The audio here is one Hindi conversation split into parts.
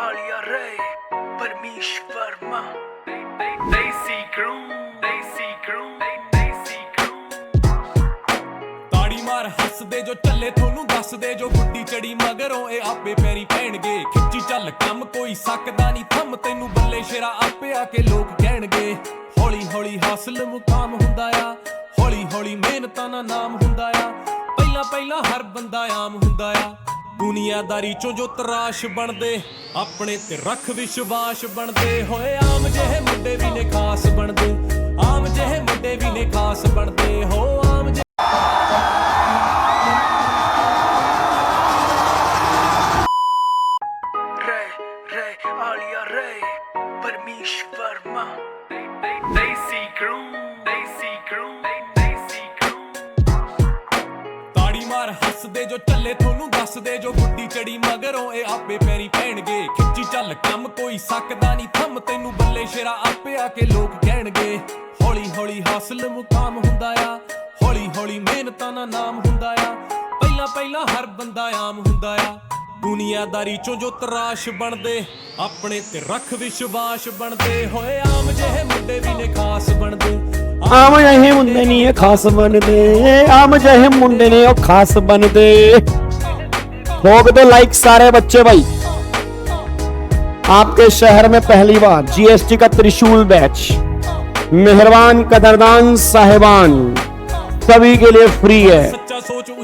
आलिया रे परमेश्वर मां देसी क्रू ताड़ी मार हस दे जो चले थोनू दस दे जो गुड्डी चढ़ी मगरों ए आपे पैरी पैणगे खिच्ची चल कम कोई सकदा नहीं थम तैनू बल्ले शेरा आपे आके लोग कहणगे हौली हौली हासिल मुकाम हुंदा आ हौली हौली मेहनतां दा नाम हुंदा आ पहला पहला हर बंदा आम हुंदा आ दुनियादारी चों जो तराश बनदे अपने ते रख विश्वास बनदे होए आम जेहे मुंडे भी ने खास बनदे आम जेहे मुंडे भी ने खास बनदे हो आम रे आलिया रे परमेश्वर मां देसी क्रू ताड़ी मार हस दे जो चले थोनू दस दे जो गुड्डी चढ़ी मगरों ए आपे पैरी पैणगे खिच्ची चल कम कोई सकदा नहीं थम तैनू बल्ले शेरा आपे आके लोग कहणगे हौली हौली हासिल मुकाम हुंदा आ हौली हौली मेहनतां दा नाम हुंदा आ पहला पहला हर बंदा आम हुंदा आ दुनियादारी चों जो तराश बनदे अपने ते रख विश्वास बनदे होए आम जेहे मुंडे भी ने खास बनदे आम जहे मुंडे नहीं है खास बनदे आम जहे मुंडे ने ओ खास बनदे ठोक दो लाइक सारे बच्चे भाई। आपके शहर में पहली बार जीएसटी का त्रिशूल बैच मेहरबान कदरदान साहिबान सभी के लिए फ्री है।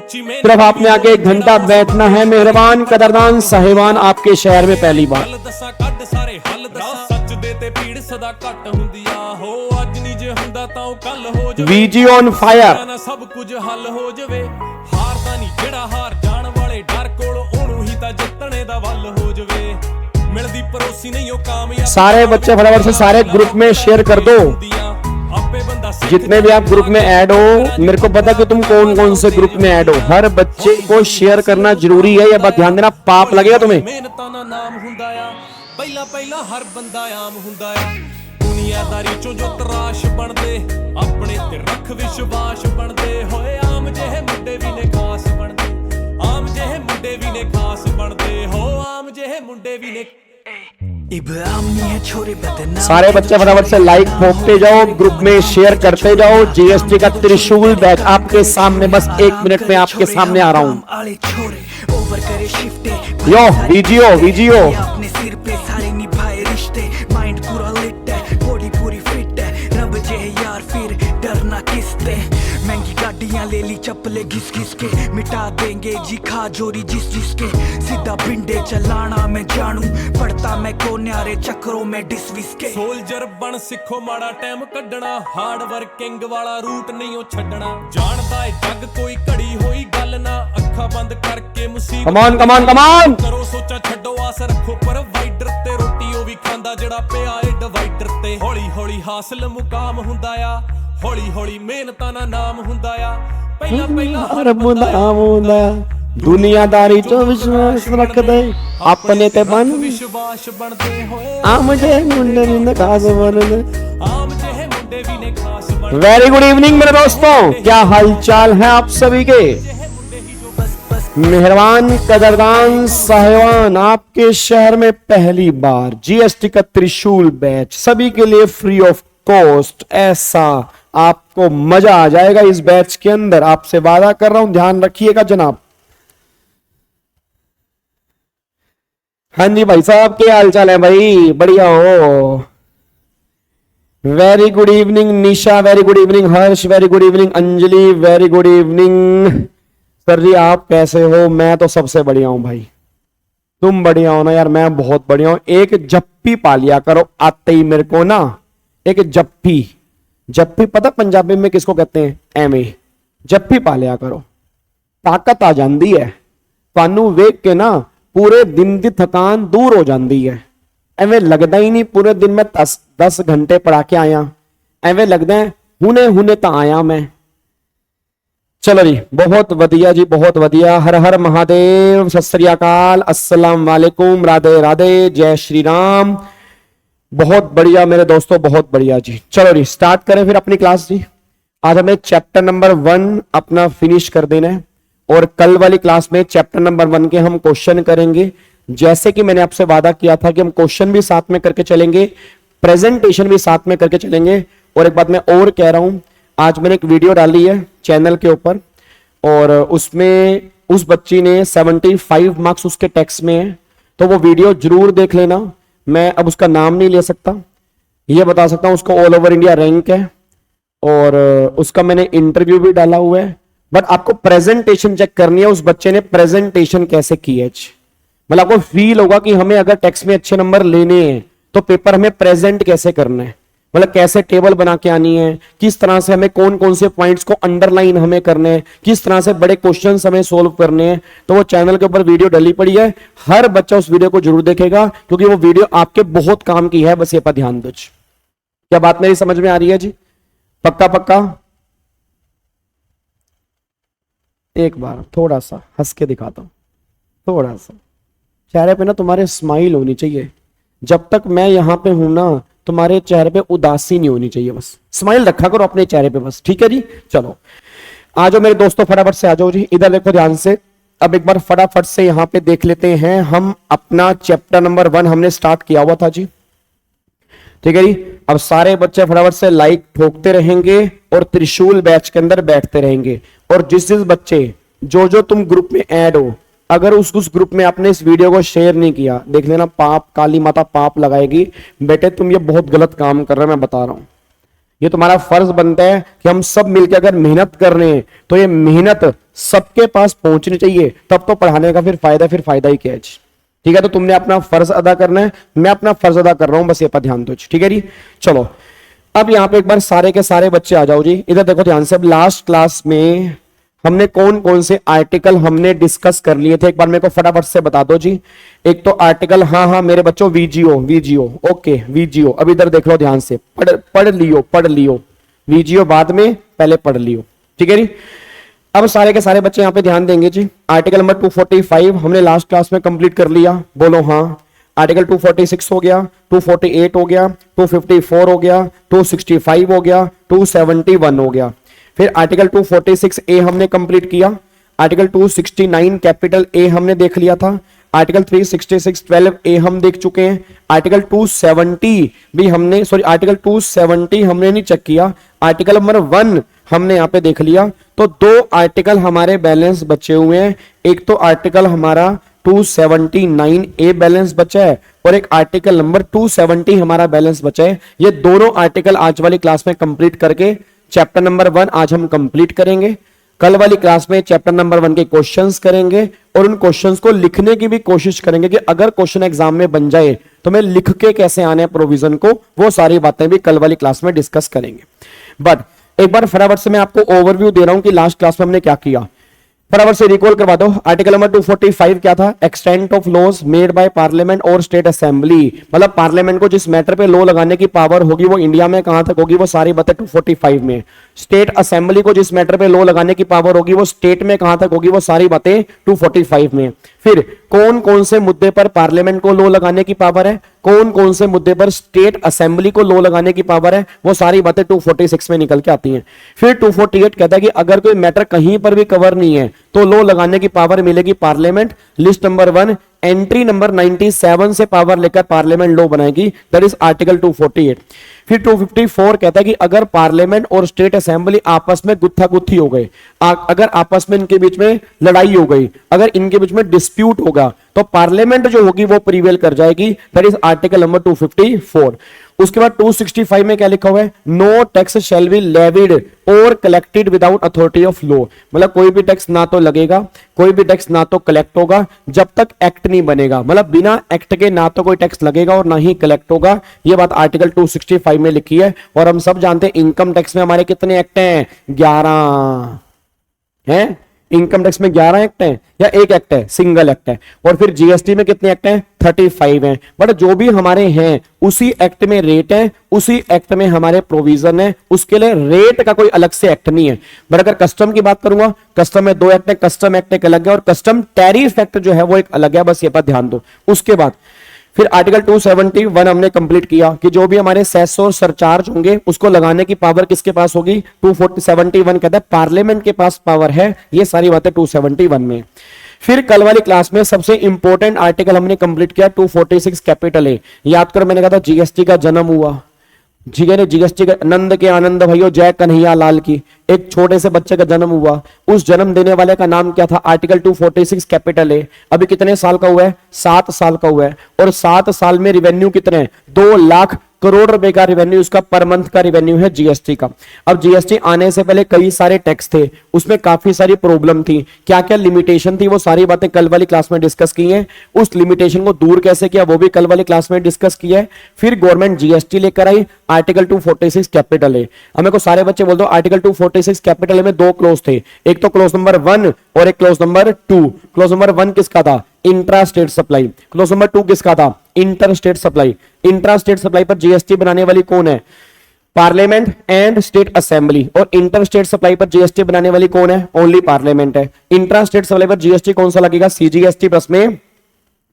सिर्फ आपने आके 1 घंटा बैठना है। मेहरबान कदरदान साहिबान आपके शहर में पहली बार। V G on fire. सब कुछ हल हो जावे हार दा नहीं जेड़ा हार जान वाले डर कोल ओनू ही ता जितने दा वल हो जावे मिलदी परोसी नहीं ओ कामयाब। सारे बच्चे फटाफट से सारे ग्रुप में शेयर कर दो। जितने भी आप ग्रुप में ऐड हो मेरे को पता कि तुम कौन कौन से ग्रुप में ऐड हो। हर बच्चे को शेयर करना जरूरी है। ये बात ध्यान देना पाप लगेगा तुम्हें। मेहनतां दा नाम हुंदा आ पहला पहला हर बंदा आम हुंदा आ दुनियादारी चों जो तराश बनदे अपने ते रख विश्वास बनदे होए आम जेहे मुंडे भी ने खास बनदे आम जेहे मुंडे भी ने खास बनदे हो आम जेहे मुंडे भी ने। सारे बच्चे फटाफट से लाइक ठोकते जाओ ग्रुप में शेयर करते जाओ। जीएसटी का त्रिशूल बैच आपके सामने बस 1 मिनट में आपके सामने आ रहा हूँ। यो वीजियो अपने सिर पे सारे निभाए रिश्ते माइंड पूरा लिट है बॉडी पूरी फिट है रब जे यार फिर डरना किसते महंगी गाड़ियां ले ली चप्पले घिस घिस के मिटा देंगे जी खा जोरी जिस जिसके सीधा बिंडे चलाना मैं जानू पड़ता मैं को न्यारे चक्रों में डिसविस के। सोल्जर बन सिखो माड़ा टाइम कड्डना हार्ड वर्किंग वाला रूट नहीं ओ छड्डना जानदा है जग कोई घड़ी होई गल ना अखा बंद करके मुसीबत कमान करो सोचा छड्डो आस रखो पर वाइडर ते रोटी ओ भी खांदा जेड़ा पिया ए डिवाइडर ते हौली हौली हासिल मुकाम हुंदा आ हौली हौली मेहनतां दा नाम हुंदा आ पहला पहला हर बंदा आम हुंदा। दुनियादारी चो विश्वास रख दे अपने ते बन विश्वास बनदे होए आम जे मुंडे ने खास बनदे आम जेहे मुंडे भी ने खास बनदे। वेरी गुड इवनिंग मेरे दोस्तों, क्या हालचाल है आप सभी के। मेहरबान कदरदान साहिबान आपके शहर में पहली बार जीएसटी का त्रिशूल बैच सभी के लिए फ्री ऑफ कॉस्ट। ऐसा आपको मजा आ जाएगा इस बैच के अंदर, आपसे वादा कर रहा हूं, ध्यान रखिएगा जनाब। हाँ जी भाई साहब, क्या हाल चाल है भाई, बढ़िया हो। Very good evening Nisha, very good evening Harsh, very good evening Anjali, very good evening sir ji. आप कैसे हो? मैं तो सबसे बढ़िया हूं भाई, तुम बढ़िया हो ना यार? मैं बहुत बढ़िया हूं। एक जप्पी पा लिया करो आते ही मेरे को ना, एक जप्पी पता पंजाबी में किसको कहते हैं? एमे जप्पी पा लिया करो, ताकत आ जाती है तानू वेख के ना, पूरे दिन की थकान दूर हो जाती है। एवें लगता ही नहीं पूरे दिन में 10 घंटे पढ़ा के आया, एवें लगता है हुने तो आया मैं। चलो जी, बहुत वधिया जी, बहुत वधिया। हर हर महादेव, सत श्री अकाल, अस्सलाम वालेकुम, राधे राधे, जय श्री राम। बहुत बढ़िया मेरे दोस्तों, बहुत बढ़िया जी। चलो जी स्टार्ट करें फिर अपनी क्लास जी। आज हमें चैप्टर नंबर 1 अपना फिनिश कर देना है और कल वाली क्लास में चैप्टर नंबर 1 के हम क्वेश्चन करेंगे। जैसे कि मैंने आपसे वादा किया था कि हम क्वेश्चन भी साथ में करके चलेंगे, प्रेजेंटेशन भी साथ में करके चलेंगे। और एक बात मैं और कह रहा हूं, आज मैंने एक वीडियो डाली है चैनल के ऊपर और उसमें उस बच्ची ने 75 मार्क्स उसके टेक्स्ट में है, तो वो वीडियो जरूर देख लेना। मैं अब उसका नाम नहीं ले सकता, ये बता सकता हूं उसको ऑल ओवर इंडिया रैंक है और उसका मैंने इंटरव्यू भी डाला हुआ है। बट आपको प्रेजेंटेशन चेक करनी है, उस बच्चे ने प्रेजेंटेशन कैसे की है। मतलब आपको फील होगा कि हमें अगर टेक्स्ट में अच्छे नंबर लेने हैं तो पेपर हमें प्रेजेंट कैसे करना है, मतलब कैसे टेबल बना के आनी है, किस तरह से हमें कौन कौन से पॉइंट्स को अंडरलाइन हमें करने हैं, किस तरह से बड़े क्वेश्चंस हमें सोल्व करने हैं। तो वो चैनल के ऊपर वीडियो डली पड़ी है, हर बच्चा उस वीडियो को जरूर देखेगा क्योंकि वो वीडियो आपके बहुत काम की है। बस ये पर ध्यान दो। क्या बात मेरी समझ में आ रही है जी? पक्का पक्का? एक बार थोड़ा सा हंस के दिखाता हूं, थोड़ा सा चेहरे पे ना तुम्हारे स्माइल होनी चाहिए। जब तक मैं यहां पे हूं ना तुम्हारे चेहरे पे उदासी नहीं होनी चाहिए, बस स्माइल रखा करो अपने चेहरे पे बस, ठीक है जी। चलो आ जाओ मेरे दोस्तों, फटाफट से आ जाओ जी, इधर देखो ध्यान से। अब एक बार फटाफट से यहां पे देख लेते हैं हम अपना चैप्टर नंबर 1 हमने स्टार्ट किया हुआ था जी, ठीक है जी। अब सारे बच्चे फटाफट से लाइक ठोकते रहेंगे और त्रिशूल बैच के अंदर बैठते रहेंगे। और जिस बच्चे जो तुम ग्रुप में ऐड हो, अगर उस ग्रुप में आपने इस वीडियो को शेयर नहीं किया, देख लेना पाप, काली माता पाप लगाएगी। बेटे तुम ये बहुत गलत काम कर रहे हो, मैं बता रहा हूं। ये तुम्हारा फर्ज बनता है कि हम सब मिलकर अगर मेहनत कर रहे हैं तो ये मेहनत सबके पास पहुंचनी चाहिए, तब तो पढ़ाने का फिर फायदा ही क्या है। ठीक है, तो तुमने अपना फर्ज अदा करना है, मैं अपना फर्ज अदा कर रहा हूं, बस ये पर ध्यान दो। ठीक है जी, चलो अब यहां पे एक बार सारे के सारे बच्चे आ जाओ जी, इधर देखो ध्यान से। अब लास्ट क्लास में हमने कौन कौन से आर्टिकल हमने डिस्कस कर लिए थे, एक बार मेरे को फटाफट से बता दो जी। एक तो आर्टिकल, हाँ मेरे बच्चों, वीजीओ ओके, वीजीओ। अब इधर देख लो ध्यान से, पढ़ लियो, वीजीओ बाद में, पहले पढ़ लियो। ठीक है जी, अब सारे के सारे बच्चे यहां पे ध्यान देंगे जी। आर्टिकल नंबर 245 हमने लास्ट क्लास में कंप्लीट कर लिया, बोलो हाँ। आर्टिकल 246 हो गया, 248 हो गया, 254 हो गया, 265 हो गया, 271 हो गया। फिर आर्टिकल 246 ए हमने कंप्लीट किया। आर्टिकल 269 कैपिटल ए हमने देख लिया था। आर्टिकल 366 12 ए हम देख चुके हैं। आर्टिकल 270 भी हमने, सॉरी आर्टिकल 270 हमने नहीं चेक किया। आर्टिकल नंबर 1 हमने यहां पे देख लिया। तो 2 आर्टिकल हमारे बैलेंस बचे हुए हैं। एक तो आर्टिकल हमारा 279 ए बैलेंस बचा है और एक आर्टिकल नंबर 270 हमारा बैलेंस बचा है। ये दोनों आर्टिकल आज वाली क्लास में कंप्लीट करके चैप्टर नंबर 1 आज हम कंप्लीट करेंगे। कल वाली क्लास में चैप्टर नंबर 1 के क्वेश्चंस करेंगे और उन क्वेश्चंस को लिखने की भी कोशिश करेंगे कि अगर क्वेश्चन एग्जाम में बन जाए तो मैं लिख के कैसे आने हैं प्रोविजन को, वो सारी बातें भी कल वाली क्लास में डिस्कस करेंगे। बट एक बार फटाफट से मैं आपको ओवरव्यू दे रहा हूं कि लास्ट क्लास में हमने क्या किया, फटाफट से रिकॉल करवा दो। आर्टिकल नंबर 245 क्या था? Extent of laws made by parliament और स्टेट असेंबली, मतलब पार्लियामेंट को जिस मैटर पे लॉ लगाने की पावर होगी वो इंडिया में कहां तक होगी, वो सारी बातें 245 में। स्टेट असेंबली को जिस मैटर पे लॉ लगाने की पावर होगी वो स्टेट में कहां तक होगी, वो सारी बातें 245 में। फिर कौन कौन से मुद्दे पर पार्लियामेंट को लॉ लगाने की पावर है, कौन कौन से मुद्दे पर स्टेट असेंबली को लॉ लगाने की पावर है, वो सारी बातें 246 में निकल के आती हैं। फिर 248 कहता है कि अगर कोई मैटर कहीं पर भी कवर नहीं है तो लॉ लगाने की पावर मिलेगी parliament. List number 1 entry number 97 से पावर लेकर पार्लियामेंट लॉ बनाएगी, दैट इज आर्टिकल 248। फिर 254 कहता है कि अगर पार्लियामेंट और स्टेट असेंबली आपस में गुत्थागुत्थी हो गए, अगर आपस में इनके बीच में लड़ाई हो गई, अगर इनके बीच में डिस्प्यूट होगा तो पार्लियामेंट जो होगी वो प्रिवेल कर जाएगी, दैट इज आर्टिकल नंबर 254। उसके बाद 265 में क्या लिखा हुआ है? No tax shall be levied और collected without authority of law, मतलब कोई भी टैक्स ना तो लगेगा, कोई भी टैक्स ना तो कलेक्ट होगा जब तक एक्ट नहीं बनेगा, मतलब बिना एक्ट के ना तो कोई टैक्स लगेगा और ना ही कलेक्ट होगा। ये बात आर्टिकल 265 में लिखी है। और हम सब जानते हैं इनकम टैक्स में हमारे कितने एक्ट हैं? 11 हैं। इनकम टैक्स में 11 एक्ट हैं या एक एक्ट है, सिंगल एक्ट है। और फिर जीएसटी में कितने एक्ट हैं? 35 हैं। बट जो भी हमारे हैं उसी एक्ट में रेट है, उसी एक्ट में हमारे प्रोविजन है, उसके लिए रेट का कोई अलग से एक्ट नहीं है। बट अगर कस्टम की बात करूंगा, कस्टम में 2 एक्ट है, कस्टम एक्ट एक अलग है और कस्टम टैरिफ एक्ट जो है वो एक अलग है, बस ये पर ध्यान दो। उसके बाद फिर आर्टिकल 271 हमने कंप्लीट किया कि जो भी हमारे सेस और सरचार्ज होंगे उसको लगाने की पावर किसके पास होगी? 271 कहता है पार्लियामेंट के पास पावर है। ये सारी बातें 271 में। फिर कल वाली क्लास में सबसे इंपॉर्टेंट आर्टिकल हमने कंप्लीट किया 246 कैपिटल ए। याद करो मैंने कहा था जीएसटी का जन्म हुआ, जीएसटी का नंद के आनंद भैया जय कन्हैया लाल की, एक छोटे से बच्चे का जन्म हुआ, उस जन्म देने वाले का नाम क्या था? Article 246 capital A. अभी कितने साल का हुआ है? 7 साल का हुआ है, और 7 साल में रिवेन्यू कितने? 2 लाख करोड़ रुपए का रिवेन्यू, उसका पर मंथ का रिवेन्यू है जीएसटी का। अब जीएसटी आने से पहले कई सारे टैक्स थे, उसमें काफी सारी प्रॉब्लम थी, क्या क्या लिमिटेशन थी, वो सारी बातें कल वाली क्लास में डिस्कस की है। उस लिमिटेशन को दूर कैसे किया वो भी कल वाली क्लास में डिस्कस किया है। फिर गवर्नमेंट जीएसटी लेकर आई, आर्टिकल 246 कैपिटल ए। अब मेरे को सारे बच्चे बोल दो, आर्टिकल 246 कैपिटल ए में 2 क्लोज थे, एक तो क्लोज नंबर 1 और एक क्लोज नंबर 2। क्लोज नंबर 1 किसका था? Intra state supply. Close number 2 किसका था? Inter state supply. Intra state supply पर जीएसटी बनाने वाली कौन है? Parliament and state assembly. और इंटर स्टेट सप्लाई पर जीएसटी बनाने वाली कौन है? ओनली पार्लियामेंट है। इंट्रा स्टेट सप्लाई पर जीएसटी कौन सा लगेगा? सीजीएसटी प्लस में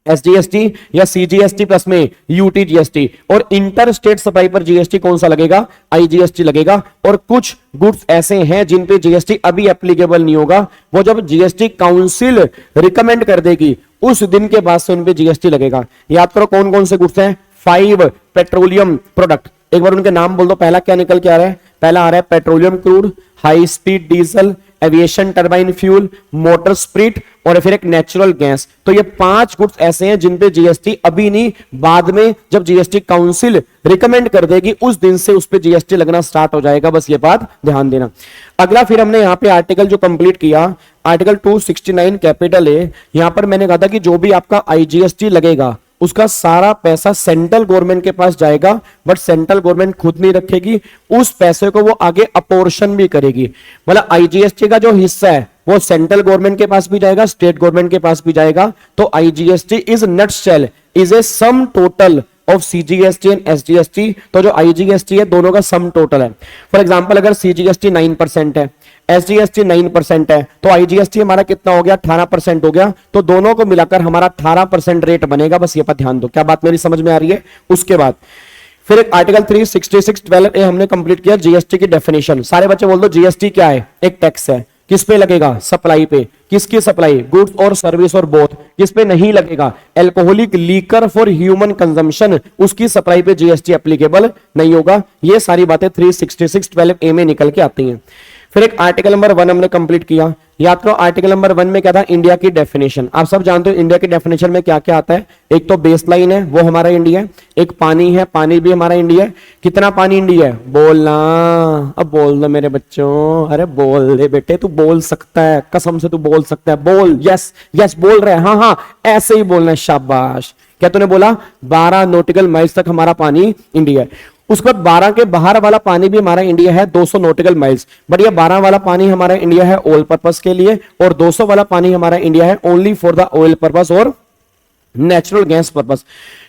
एसजीएसटी या सीजीएसटी प्लस में यूटीजीएसटी। और इंटर स्टेट सप्लाई पर जीएसटी कौन सा लगेगा? आईजीएसटी लगेगा। और कुछ गुड्स ऐसे हैं जिन पे जीएसटी अभी एप्लीकेबल नहीं होगा, वो जब जीएसटी काउंसिल रिकमेंड कर देगी उस दिन के बाद से उन पे जीएसटी लगेगा। याद करो कौन कौन से गुड्स हैं? 5 पेट्रोलियम प्रोडक्ट। एक बार उनके नाम बोल दो। पहला क्या निकल के आ रहा है? पहला आ रहा है petroleum crude, high speed diesel, aviation turbine fuel, motor spirit और फिर एक नेचुरल गैस। तो ये 5 गुड्स ऐसे हैं जिन पे जीएसटी अभी नहीं, बाद में जब जीएसटी काउंसिल रिकमेंड कर देगी उस दिन से उस पे जीएसटी लगना स्टार्ट हो जाएगा। बस ये बात ध्यान देना। अगला फिर हमने यहाँ पे आर्टिकल जो कंप्लीट किया, आर्टिकल 269 कैपिटल ए। यहां पर मैंने कहा था कि जो भी आपका आईजीएसटी लगेगा उसका सारा पैसा सेंट्रल गवर्नमेंट के पास जाएगा, बट सेंट्रल गवर्नमेंट खुद नहीं रखेगी, उस पैसे को वो आगे अपोर्शन भी करेगी। मतलब आईजीएसटी का जो हिस्सा है वो सेंट्रल गवर्नमेंट के पास भी जाएगा, स्टेट गवर्नमेंट के पास भी जाएगा। तो IGST is nutshell is a sum total of CGST and SGST. तो जो आईजीएसटी है दोनों का सम टोटल है। फॉर एग्जांपल अगर सीजीएसटी 9% है, एसजीएसटी 9% है, तो आईजीएसटी हमारा कितना हो गया? 18% हो गया। तो दोनों को मिलाकर हमारा 18% रेट बनेगा। बस ये पर ध्यान दो। क्या बात मेरी समझ में आ रही है? उसके बाद फिर एक आर्टिकल 366(12) हमने कंप्लीट किया, जीएसटी की डेफिनेशन। सारे बच्चे बोल दो जीएसटी क्या है? एक टैक्स है। किस पे लगेगा? सप्लाई पे। किसकी सप्लाई? गुड्स और सर्विस और बोथ। किस पे नहीं लगेगा? Alcoholic liquor for human consumption, उसकी सप्लाई पे जीएसटी एप्लीकेबल नहीं होगा। ये सारी बातें 366(12) में निकल के आती हैं। फिर एक आर्टिकल नंबर 1 हमने कंप्लीट किया। याद करो आर्टिकल नंबर 1 में क्या था? इंडिया की डेफिनेशन। आप सब जानते हो इंडिया की डेफिनेशन में क्या क्या आता है। एक तो बेस लाइन है, वो हमारा इंडिया है। एक पानी है, पानी भी हमारा इंडिया है। कितना पानी इंडिया है? बोलना। अब बोल दो मेरे बच्चों। अरे बोल दे बेटे, तू बोल सकता है, कसम से तू बोल सकता है। बोल। यस यस बोल रहे हैं। हाँ हाँ ऐसे ही बोलना है। शाबाश। क्या तूने बोला? 12 नॉटिकल माइल्स तक हमारा पानी इंडिया है। उसके बाद 12 के बाहर वाला पानी भी हमारा इंडिया है, 200 नॉटिकल माइल्स। बट ये 12 वाला पानी हमारा इंडिया है ऑयल पर्पस के लिए, और 200 वाला पानी हमारा इंडिया है only for the oil purpose और नेचुरल गैस पर्पस।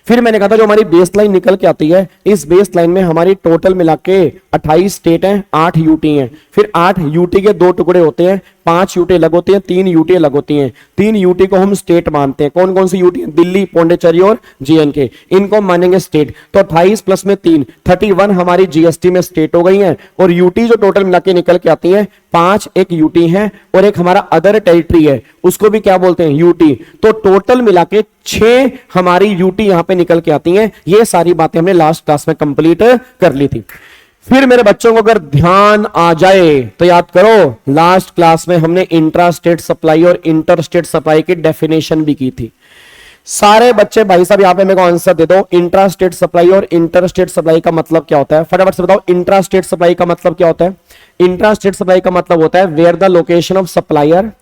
फिर मैंने कहा था जो हमारी बेस लाइन निकल के आती है, इस बेस लाइन में हमारी टोटल मिला के 28 स्टेट हैं, 8 यूटी हैं। फिर 8 यूटी के 2 टुकड़े होते हैं, 5 यूटी अलग होती हैं, 3 यूटी अलग होती हैं। 3 यूटी को हम स्टेट मानते हैं। कौन कौन सी यूटी? दिल्ली, पौंडीचेरी और जीएनके, इनको हम मानेंगे स्टेट। तो 28 प्लस में 3, 31 हमारी जीएसटी में स्टेट हो गई हैं। और यूटी जो टोटल मिला के निकल के आती है 5 एक यूटी है, और एक हमारा अदर टेरिटरी है, उसको भी क्या बोलते हैं? यूटी। तो टोटल मिला के 6 हमारी यूटी यहां पे निकल के आती हैं। ये सारी बातें हमने लास्ट क्लास में कंप्लीट कर ली थी। फिर मेरे बच्चों को अगर ध्यान आ जाए तो याद करो, लास्ट क्लास में हमने इंट्रा स्टेट सप्लाई और इंटर स्टेट सप्लाई की डेफिनेशन भी की थी। सारे बच्चे भाई साहब यहां पे मेरे को आंसर दे दो, इंट्रा स्टेट सप्लाई और इंटर स्टेट सप्लाई का मतलब क्या होता है? फटाफट से बताओ, इंट्रा स्टेट सप्लाई का मतलब क्या होता है? इंट्रा स्टेट सप्लाई का मतलब होता है where the location of supplier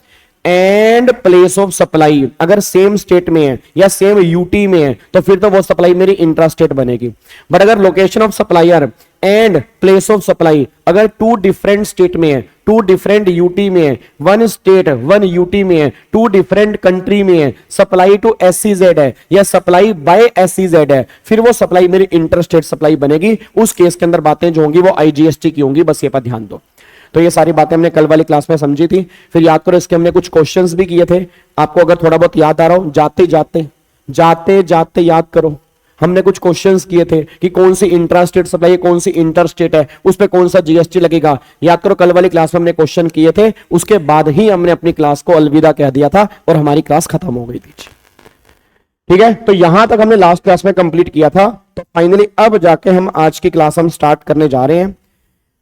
and place of supply अगर सेम स्टेट में है या सेम यूटी में है तो फिर तो वो सप्लाई मेरी इंट्रा स्टेट बनेगी। बट अगर location of supplier and place of supply अगर 2 डिफरेंट स्टेट में है, 2 डिफरेंट यूटी में है, 1 स्टेट 1 यूटी में है, 2 डिफरेंट कंट्री में है, सप्लाई टू एससीजेड है या सप्लाई बाय एससीजेड है, फिर वो सप्लाई मेरी इंटर स्टेट सप्लाई बनेगी। उस केस के अंदर बातें जो होंगी वो आईजीएसटी की होंगी। बस ये पर ध्यान दो। तो ये सारी बातें हमने कल वाली क्लास में समझी थी। फिर याद करो इसके हमने कुछ क्वेश्चंस भी किए थे। आपको अगर थोड़ा बहुत याद आ रहा हो, जाते जाते याद करो। हमने कुछ क्वेश्चंस किए थे कि कौन सी इंट्रा स्टेट सप्लाई है, कौन सी इंटर स्टेट है, उस पर कौन सा जीएसटी लगेगा। याद करो कल वाली क्लास में हमने क्वेश्चन किए थे, उसके बाद ही हमने अपनी क्लास को अलविदा कह दिया था और हमारी क्लास खत्म हो गई थी। ठीक है, तो यहां तक हमने लास्ट क्लास में कंप्लीट किया था। तो फाइनली अब जाके हम आज की क्लास हम स्टार्ट करने जा रहे हैं।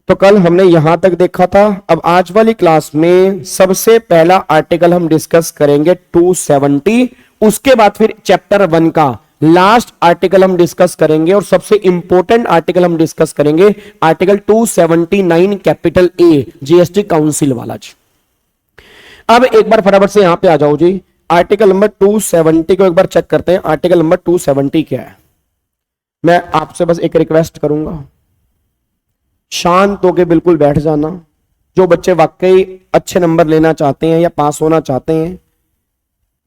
तो कल हमने यहां तक देखा था। अब आज वाली क्लास में सबसे पहला आर्टिकल हम डिस्कस करेंगे 270, उसके बाद फिर चैप्टर 1 का लास्ट आर्टिकल हम डिस्कस करेंगे और सबसे इंपॉर्टेंट आर्टिकल हम डिस्कस करेंगे article 279 capital A GST council वाला जी। अब एक बार फटाफट से यहां पे आ जाओ जी, आर्टिकल नंबर 270 को एक बार चेक करते हैं। आर्टिकल नंबर 270 क्या है? मैं आपसे बस एक रिक्वेस्ट करूंगा, शांत होके बिल्कुल बैठ जाना। जो बच्चे वाकई अच्छे नंबर लेना चाहते हैं या पास होना चाहते हैं,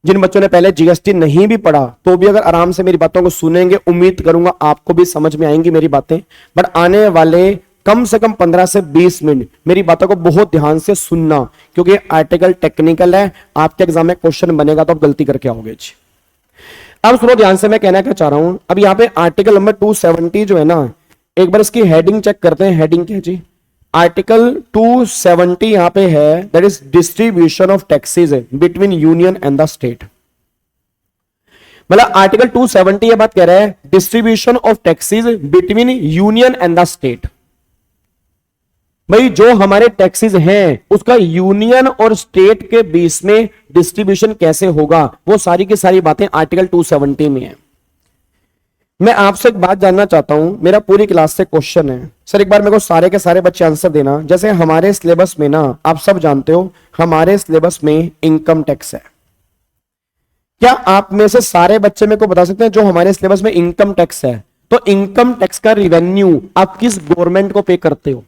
जिन बच्चों ने पहले जीएसटी नहीं भी पढ़ा तो भी अगर आराम से मेरी बातों को सुनेंगे, उम्मीद करूंगा आपको भी समझ में आएंगी मेरी बातें। बट आने वाले कम से कम 15 से 20 मिनट मेरी बातों को बहुत ध्यान से सुनना, क्योंकि आर्टिकल टेक्निकल है, आपके एग्जाम में क्वेश्चन बनेगा तो आप गलती करके आओगे जी। अब सुनो ध्यान से, मैं कहना क्या चाह रहा हूं। अब यहां पे आर्टिकल नंबर 270 जो है ना, एक बार इसकी हेडिंग चेक करते हैं। हेडिंग क्या है जी? आर्टिकल 270 यहां पे है, that is distribution of taxes between union and the state. मतलब आर्टिकल 270 ये बात कह रहा है distribution of taxes between union and the state. भाई जो हमारे टैक्सेस हैं उसका यूनियन और स्टेट के बीच में डिस्ट्रीब्यूशन कैसे होगा, वो सारी की सारी बातें आर्टिकल 270 में है। मैं आपसे एक बात जानना चाहता हूं, मेरा पूरी क्लास से क्वेश्चन है सर, एक बार मेरे को सारे के सारे बच्चे आंसर देना। जैसे हमारे सिलेबस में ना, आप सब जानते हो हमारे सिलेबस में इनकम टैक्स है। क्या आप में से सारे बच्चे मेरे को बता सकते हैं जो हमारे सिलेबस में इनकम टैक्स है, तो इनकम टैक्स का रिवेन्यू आप किस गवर्नमेंट को पे करते हो?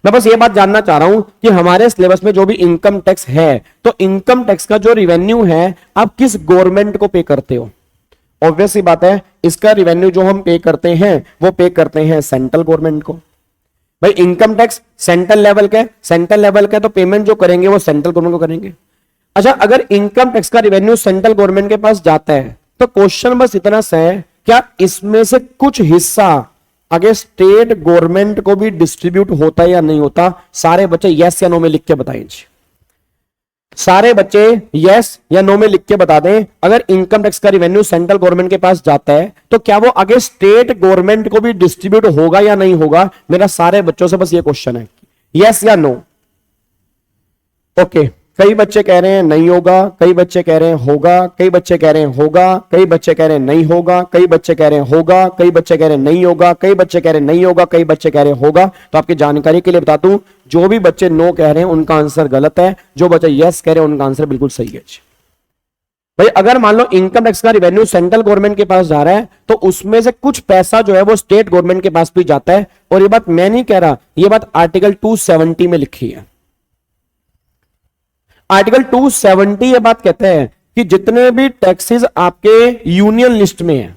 मैं बस ये बात जानना चाह रहा हूं कि हमारे सिलेबस में जो भी इनकम टैक्स है, तो इनकम टैक्स का जो रिवेन्यू है आप किस गवर्नमेंट को पे करते हो? ऑब्वियस सी बात है, इसका रिवेन्यू जो हम पे करते हैं वो पे करते हैं सेंट्रल गवर्नमेंट को। भाई इनकम टैक्स सेंट्रल लेवल का, सेंट्रल लेवल का, तो पेमेंट जो करेंगे वो सेंट्रल गवर्नमेंट को करेंगे। अच्छा, अगर इनकम टैक्स का रिवेन्यू सेंट्रल गवर्नमेंट के पास जाता है तो क्वेश्चन बस इतना सा है, क्या इसमें से कुछ हिस्सा आगे स्टेट गवर्नमेंट को भी डिस्ट्रीब्यूट होता है या नहीं होता? सारे बच्चे यस या नो में लिख के बताएंगे। सारे बच्चे यस या नो में लिख के बता दें, अगर इनकम टैक्स का रिवेन्यू सेंट्रल गवर्नमेंट के पास जाता है तो क्या वो आगे स्टेट गवर्नमेंट को भी डिस्ट्रीब्यूट होगा या नहीं होगा? मेरा सारे बच्चों से बस ये क्वेश्चन है, यस या नो। ओके, कई बच्चे कह रहे हैं नहीं होगा, कई बच्चे कह रहे हैं होगा, कई बच्चे कह रहे हैं होगा, कई बच्चे कह रहे हैं नहीं होगा, कई बच्चे कह रहे हैं होगा, कई बच्चे कह रहे हैं नहीं होगा, कई बच्चे कह रहे हैं नहीं होगा, कई बच्चे कह रहे हैं होगा। तो आपकी जानकारी के लिए बता दूं, जो भी बच्चे नो कह रहे हैं उनका आंसर गलत है, जो बच्चे यस कह रहे हैं उनका आंसर बिल्कुल सही है। भाई अगर मान लो इनकम टैक्स का रिवेन्यू सेंट्रल गवर्नमेंट के पास जा रहा है तो उसमें से कुछ पैसा जो है वो स्टेट गवर्नमेंट के पास भी जाता है। और ये बात मैं नहीं कह रहा, ये बात आर्टिकल 270 में लिखी है। आर्टिकल 270 ये बात कहते हैं कि जितने भी टैक्सेस आपके यूनियन लिस्ट में है,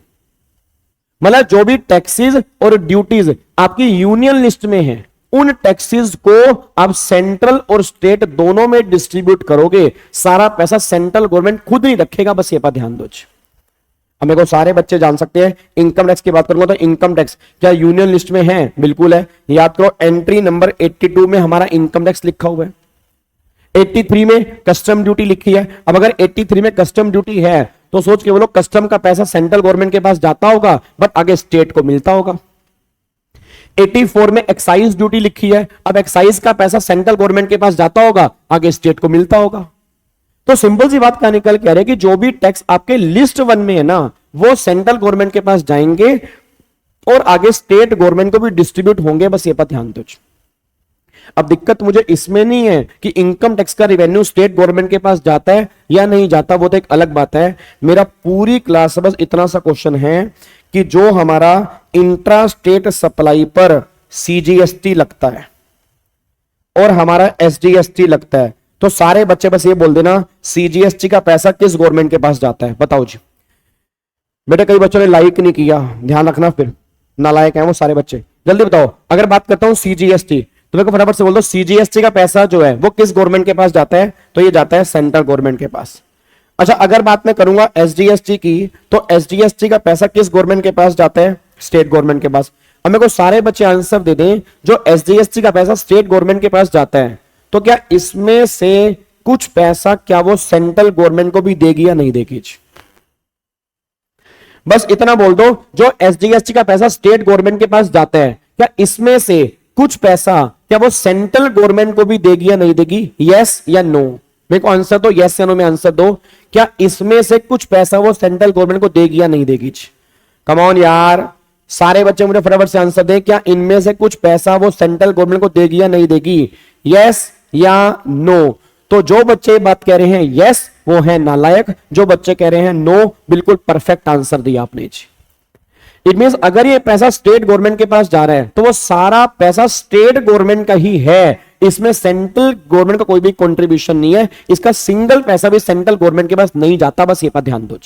मतलब जो भी टैक्सेस और ड्यूटीज आपकी यूनियन लिस्ट में है, उन टैक्सेस को आप सेंट्रल और स्टेट दोनों में डिस्ट्रीब्यूट करोगे। सारा पैसा सेंट्रल गवर्नमेंट खुद नहीं रखेगा, बस ये बात ध्यान दो। अब मेरे को सारे बच्चे जान सकते हैं, इनकम टैक्स की बात करूंगा तो इनकम टैक्स क्या यूनियन लिस्ट में है? बिल्कुल है। याद करो एंट्री नंबर 82 में हमारा इनकम टैक्स लिखा हुआ है, 83 में कस्टम ड्यूटी लिखी है। अब अगर 83 में कस्टम ड्यूटी है तो सोच के बोलो कस्टम का पैसा सेंट्रल गवर्नमेंट के पास जाता होगा बट आगे स्टेट को मिलता होगा। 84 में एक्साइज ड्यूटी लिखी है, अब एक्साइज का पैसा सेंट्रल गवर्नमेंट के पास जाता होगा, आगे स्टेट को मिलता होगा। तो सिंपल सी बात का निकल कह रहे कि जो भी टैक्स आपके लिस्ट 1 में है ना, वो सेंट्रल गवर्नमेंट के पास जाएंगे और आगे स्टेट गवर्नमेंट को भी डिस्ट्रीब्यूट होंगे, बस ये पर ध्यान दो। अब दिक्कत मुझे इसमें नहीं है कि इनकम टैक्स का रिवेन्यू स्टेट गवर्नमेंट के पास जाता है या नहीं जाता, वो तो एक अलग बात है। मेरा पूरी क्लास बस इतना सा क्वेश्चन है कि जो हमारा इंट्रा स्टेट सप्लाई पर सीजीएसटी लगता है और हमारा एसजीएसटी लगता है, तो सारे बच्चे बस ये बोल देना सीजीएसटी का पैसा किस गवर्नमेंट के पास जाता है, बताओ जी। बेटे कई बच्चों ने लाइक नहीं किया, ध्यान रखना, फिर नालायक हैं वो सारे बच्चे। जल्दी बताओ, अगर बात करता हूं सीजीएसटी तो मेरे को फटाफट से बोल दो सीजीएसटी का पैसा जो है वो किस गवर्नमेंट के पास जाता है, तो ये जाता है सेंट्रल गवर्नमेंट के पास। अच्छा, अगर बात मैं करूंगा एसजीएसटी की, तो एसजीएसटी का पैसा किस गवर्नमेंट के पास जाता है? स्टेट गवर्नमेंट के पास। अब मेरे को सारे बच्चे आंसर दे दें, जो एसजीएसटी का पैसा स्टेट गवर्नमेंट के पास जाता है, तो क्या इसमें से कुछ पैसा क्या वो सेंट्रल गवर्नमेंट को भी देगी या नहीं देगी? बस इतना बोल दो, जो एसजीएसटी का पैसा स्टेट गवर्नमेंट के पास जाता है, क्या इसमें से कुछ पैसा क्या वो सेंट्रल गवर्नमेंट को भी देगी या नहीं देगी? यस या नो? मेरे को आंसर दो, यस या नो में आंसर दो। क्या इसमें से कुछ पैसा वो सेंट्रल गवर्नमेंट को देगी या नहीं देगी? कम ऑन यार, सारे बच्चे मुझे फटाफट से आंसर दें, क्या इनमें से कुछ पैसा वो सेंट्रल गवर्नमेंट को देगी या नहीं देगी? यस या नो? तो जो बच्चे बात कह रहे हैं यस, वो है नालायक। जो बच्चे कह रहे हैं नो, बिल्कुल परफेक्ट आंसर दिया आपने। इट मींस अगर ये पैसा स्टेट गवर्नमेंट के पास जा रहा है, तो वो सारा पैसा स्टेट गवर्नमेंट का ही है, इसमें सेंट्रल गवर्नमेंट का कोई भी कंट्रीब्यूशन नहीं है, इसका सिंगल पैसा भी सेंट्रल गवर्नमेंट के पास नहीं जाता। बस ये पर ध्यान दो।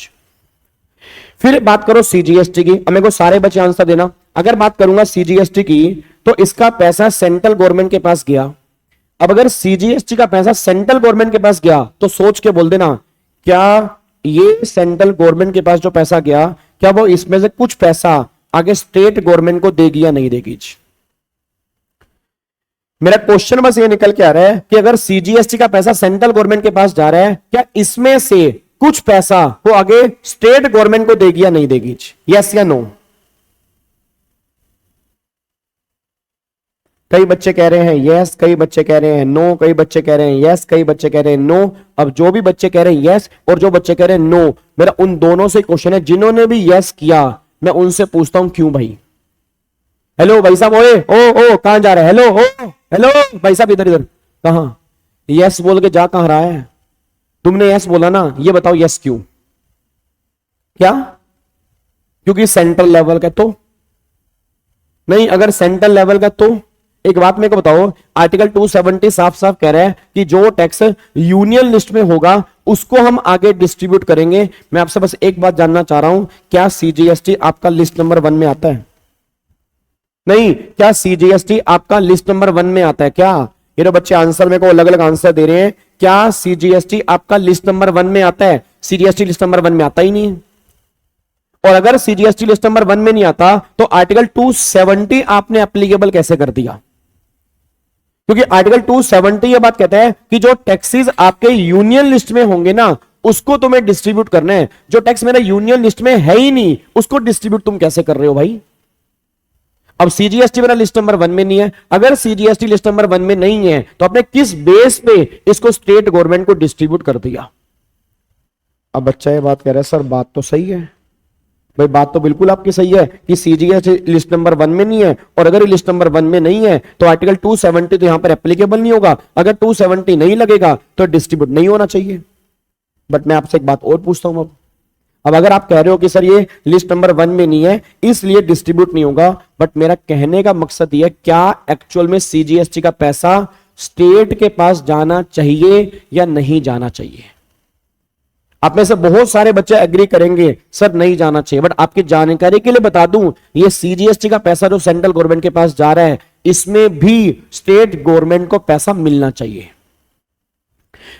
फिर बात करो सीजीएसटी की। अब मेरे को सारे बच्चे आंसर देना। अगर बात करूंगा सीजीएसटी की, तो इसका पैसा सेंट्रल गवर्नमेंट के पास गया। अब अगर सीजीएसटी का पैसा सेंट्रल गवर्नमेंट के पास गया, तो सोच के बोल देना, क्या ये सेंट्रल गवर्नमेंट के पास जो पैसा गया, क्या वो इसमें से कुछ पैसा आगे स्टेट गवर्नमेंट को देगी या नहीं देगी? मेरा क्वेश्चन बस ये निकल के आ रहा है कि अगर सीजीएसटी का पैसा सेंट्रल गवर्नमेंट के पास जा रहा है, क्या इसमें से कुछ पैसा वो आगे स्टेट गवर्नमेंट को देगी या नहीं देगी? यस या नो? कई बच्चे कह रहे हैं यस, कई बच्चे कह रहे हैं नो, कई बच्चे कह रहे हैं यस, कई बच्चे कह रहे हैं नो। अब जो भी बच्चे कह रहे हैं यस और जो बच्चे कह रहे हैं नो, मेरा उन दोनों से क्वेश्चन है, जिन्होंने भी यस किया मैं उनसे पूछता हूं क्यों भाई? हेलो भाई साहब, ओए ओ कहां जा रहे हैं? हेलो ओ हेलो भाई साहब, इधर इधर। कहां? यस बोल के जा कहां रहा है? तुमने यस बोला ना, ये बताओ यस क्यों? क्या? क्योंकि सेंट्रल लेवल का तो नहीं। अगर सेंट्रल लेवल का तो एक बात मेरे को बताओ, आर्टिकल 270 साफ साफ कह रहा है कि जो टैक्स यूनियन लिस्ट में होगा उसको हम आगे डिस्ट्रीब्यूट करेंगे। मैं आपसे बस एक बात जानना चाह रहा हूं, क्या सीजीएसटी आपका लिस्ट नंबर 1 में आता है? नहीं, क्या सीजीएसटी आपका लिस्ट नंबर 1 में आता है क्या? ये तो बच्चे आंसर मेरे को अलग अलग आंसर दे रहे हैं। क्या सीजीएसटी आपका लिस्ट नंबर 1 में आता है? सीजीएसटी लिस्ट नंबर 1 में आता ही नहीं है। और अगर सीजीएसटी लिस्ट नंबर 1 में नहीं आता, तो आर्टिकल 270 आपने एप्लीकेबल कैसे कर दिया? क्योंकि आर्टिकल 270 ये बात कहता है कि जो टैक्सेस आपके यूनियन लिस्ट में होंगे ना, उसको तुम्हें डिस्ट्रीब्यूट करना है। जो टैक्स मेरा यूनियन लिस्ट में है ही नहीं, उसको डिस्ट्रीब्यूट तुम कैसे कर रहे हो भाई? अब सीजीएसटी मेरा लिस्ट नंबर 1 में नहीं है। अगर सीजीएसटी लिस्ट नंबर 1 में नहीं है, तो आपने किस बेस पे इसको स्टेट गवर्नमेंट को डिस्ट्रीब्यूट कर दिया? अब बच्चा ये बात कह रहा है सर बात तो सही है। भाई बात तो बिल्कुल आपकी सही है कि सीजीएसटी लिस्ट नंबर 1 में नहीं है, और अगर ये लिस्ट नंबर 1 में नहीं है तो आर्टिकल 270 तो यहां पर एप्लीकेबल नहीं होगा। अगर 270 नहीं लगेगा तो डिस्ट्रीब्यूट नहीं होना चाहिए। बट मैं आपसे एक बात और पूछता हूं, अब अगर आप कह रहे हो कि सर ये लिस्ट नंबर 1 में नहीं है इसलिए डिस्ट्रीब्यूट नहीं होगा, बट मेरा कहने का मकसद ये है, क्या एक्चुअल में सीजीएसटी का पैसा स्टेट के पास जाना चाहिए या नहीं जाना चाहिए? आप में से बहुत सारे बच्चे एग्री करेंगे सर नहीं जाना चाहिए, बट आपकी जानकारी के लिए बता दूं, ये सीजीएसटी का पैसा जो सेंट्रल गवर्नमेंट के पास जा रहा है, इसमें भी स्टेट गवर्नमेंट को पैसा मिलना चाहिए।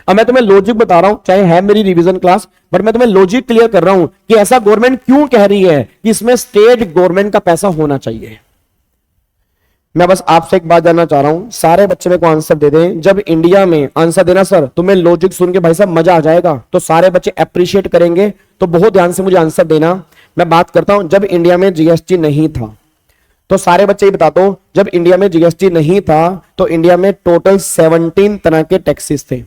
अब मैं तुम्हें लॉजिक बता रहा हूं, चाहे है मेरी रिवीजन क्लास, बट मैं तुम्हें लॉजिक क्लियर कर रहा हूं कि ऐसा गवर्नमेंट क्यों कह रही है कि इसमें स्टेट गवर्नमेंट का पैसा होना चाहिए। मैं बस आपसे एक बात जानना चाह रहा हूं, सारे बच्चे मेरे को आंसर दे दें। जब इंडिया में आंसर देना सर, तुम्हें लॉजिक सुन के भाई साहब मजा आ जाएगा, तो सारे बच्चे अप्रिशिएट करेंगे, तो बहुत ध्यान से मुझे आंसर देना। मैं बात करता हूं जब इंडिया में जीएसटी नहीं था, तो सारे बच्चे ही बता दो, जब इंडिया में जीएसटी नहीं था तो इंडिया में टोटल 17 तरह के टैक्सेस थे।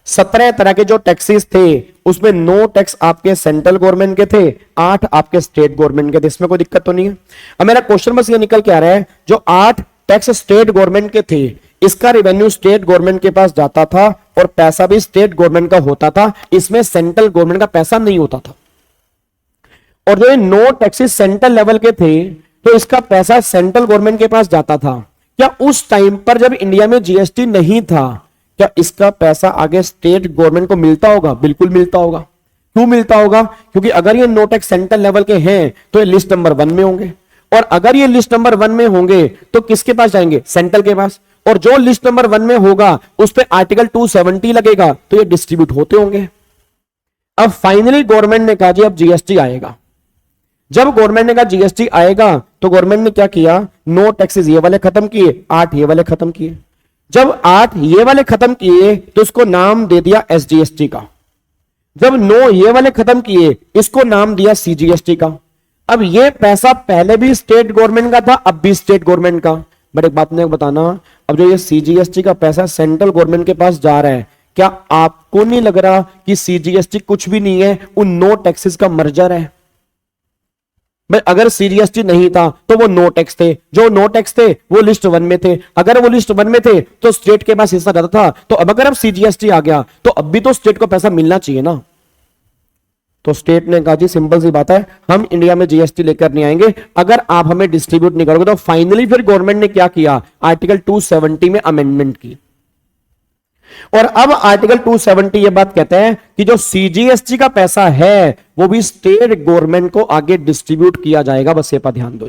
17 तरह के जो टैक्सेस थे उसमें 9 टैक्स आपके सेंट्रल गवर्नमेंट के थे, 8 आपके स्टेट गवर्नमेंट के थे। इसमें कोई दिक्कत तो नहीं है। अब मेरा क्वेश्चन बस ये निकल के आ रहा है, जो 8 टैक्स स्टेट गवर्नमेंट के थे, इसका रेवेन्यू स्टेट गवर्नमेंट के पास जाता था और पैसा भी स्टेट गवर्नमेंट का होता था, इसमें सेंट्रल गवर्नमेंट का पैसा नहीं होता था। और जो ये 9 टैक्सेस सेंट्रल लेवल के थे, तो इसका पैसा सेंट्रल गवर्नमेंट के पास जाता था। क्या उस टाइम पर जब इंडिया में जीएसटी नहीं था, क्या इसका पैसा आगे स्टेट गवर्नमेंट को मिलता होगा? बिल्कुल मिलता होगा। क्यों मिलता होगा? क्योंकि अगर ये 9 टैक्स सेंट्रल लेवल के हैं तो ये लिस्ट नंबर 1 में होंगे, और अगर ये लिस्ट नंबर 1 में होंगे तो किसके पास जाएंगे? सेंट्रल के पास। और जो लिस्ट नंबर 1 में होगा उस पर आर्टिकल 270 लगेगा, तो ये डिस्ट्रीब्यूट होते होंगे। अब फाइनली गवर्नमेंट ने कहा जी अब जीएसटी आएगा। जब गवर्नमेंट ने कहा जीएसटी आएगा तो गवर्नमेंट ने क्या किया, नो टैक्सेस ये वाले खत्म किए, 8 ये वाले खत्म किए। जब 8 ये वाले खत्म किए तो इसको नाम दे दिया एसजीएसटी का। जब 9 ये वाले खत्म किए इसको नाम दिया सीजीएसटी का। अब ये पैसा पहले भी स्टेट गवर्नमेंट का था, अब भी स्टेट गवर्नमेंट का। बट एक बात नहीं बताना, अब जो ये सीजीएसटी का पैसा सेंट्रल गवर्नमेंट के पास जा रहा है, क्या आपको नहीं लग रहा कि सीजीएसटी कुछ भी नहीं है, उन नो टैक्सेस का मर्जर है? भाई अगर सीजीएसटी नहीं था तो वो नो टैक्स थे, जो नो टैक्स थे वो लिस्ट 1 में थे। अगर वो लिस्ट 1 में थे तो स्टेट के पास हिस्सा ज्यादा था। तो अब अगर अब सीजीएसटी आ गया तो अब भी तो स्टेट को पैसा मिलना चाहिए ना। तो स्टेट ने कहा जी सिंपल सी बात है, हम इंडिया में जीएसटी लेकर नहीं आएंगे अगर आप हमें डिस्ट्रीब्यूट नहीं करोगे। तो फाइनली फिर गवर्नमेंट ने क्या किया, आर्टिकल 270 में अमेंडमेंट की। और अब आर्टिकल 270 ये बात कहते हैं कि जो सीजीएसटी का पैसा है वो भी स्टेट गवर्नमेंट को आगे डिस्ट्रीब्यूट किया जाएगा। बस ये पर ध्यान दो।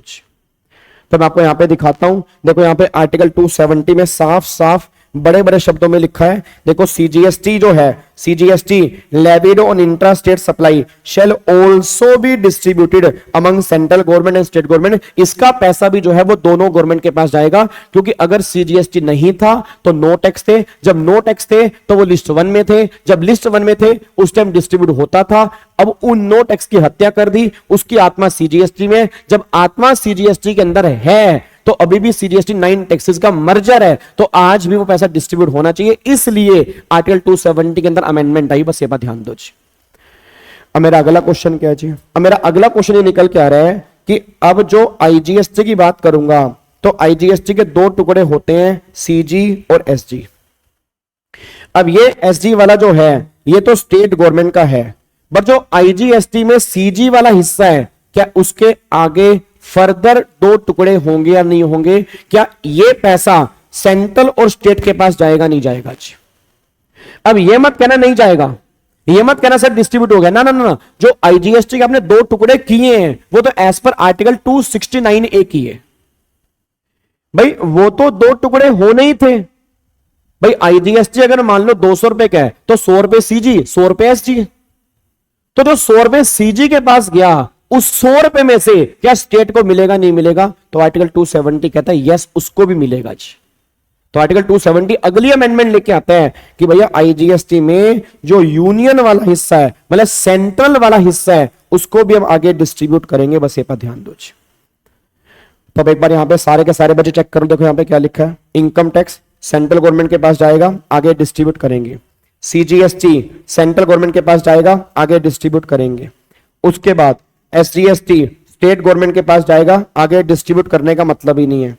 तो मैं आपको यहां पे दिखाता हूं, देखो यहां पे आर्टिकल 270 में साफ साफ बड़े बड़े शब्दों में लिखा है। देखो सीजीएसटी जो है, CGST levied on intra state supply shell also be distributed among central government and state government. इसका पैसा भी जो है वो दोनों गवर्नमेंट के पास जाएगा, क्योंकि अगर सीजीएसटी नहीं था तो नो टैक्स थे, जब नो टैक्स थे तो वो लिस्ट 1 में थे, जब लिस्ट 1 में थे उस टाइम डिस्ट्रीब्यूट होता था। अब उन नो टैक्स की हत्या कर दी, उसकी आत्मा सीजीएसटी में। जब आत्मा सीजीएसटी के अंदर है तो अभी भी सीजीएसटी 9 टैक्सेस का मर्जर है, तो आज भी वो पैसा डिस्ट्रीब्यूट होना चाहिए। इसलिए आर्टिकल 270 के अंदर अमेंडमेंट आई। बस ये बात ध्यान दो जी। अब मेरा अगला क्वेश्चन क्या है जी, अब मेरा अगला क्वेश्चन ये निकल के आ रहा है कि अब जो आईजीएसटी की बात करूंगा तो आईजीएसटी के 2 टुकड़े होते हैं, सीजी और एसजी। अब ये एसजी वाला जो है ये तो स्टेट गवर्नमेंट का है, बट जो आईजीएसटी में सीजी वाला हिस्सा है क्या उसके आगे फर्दर 2 टुकड़े होंगे या नहीं होंगे? क्या ये पैसा सेंट्रल और स्टेट के पास जाएगा नहीं जाएगा जी? अब ये मत कहना नहीं जाएगा, ये मत कहना सर डिस्ट्रीब्यूट हो गया, ना ना ना। जो आईजीएसटी के आपने 2 टुकड़े किए हैं वो तो एज पर आर्टिकल 269A किए। भाई वो तो 2 टुकड़े होने ही थे। भाई आईजीएसटी अगर मान लो 200 रुपए का है तो 100 रुपए सीजी, 100 रुपए एसजी। तो जो 100 रुपए सीजी के पास गया उस 100 रुपए में से क्या स्टेट को मिलेगा नहीं मिलेगा? तो आर्टिकल 270 कहता है यस उसको भी मिलेगा जी। तो आर्टिकल 270 अगली अमेंडमेंट लेके आता है कि भैया आईजीएसटी में जो यूनियन वाला हिस्सा है, मतलब सेंट्रल वाला हिस्सा है, उसको भी हम आगे डिस्ट्रीब्यूट करेंगे। बस ये पर ध्यान दो जी। तो अब एक बार यहां पे सारे के सारे बच्चे चेक करो, देखो यहां पे क्या लिखा है। इनकम टैक्स सेंट्रल गवर्नमेंट के पास जाएगा, आगे डिस्ट्रीब्यूट करेंगे। सीजीएसटी सेंट्रल गवर्नमेंट के पास जाएगा, आगे डिस्ट्रीब्यूट करेंगे। उसके बाद एसजीएसटी स्टेट गवर्नमेंट के पास जाएगा, आगे डिस्ट्रीब्यूट करने का मतलब ही नहीं है।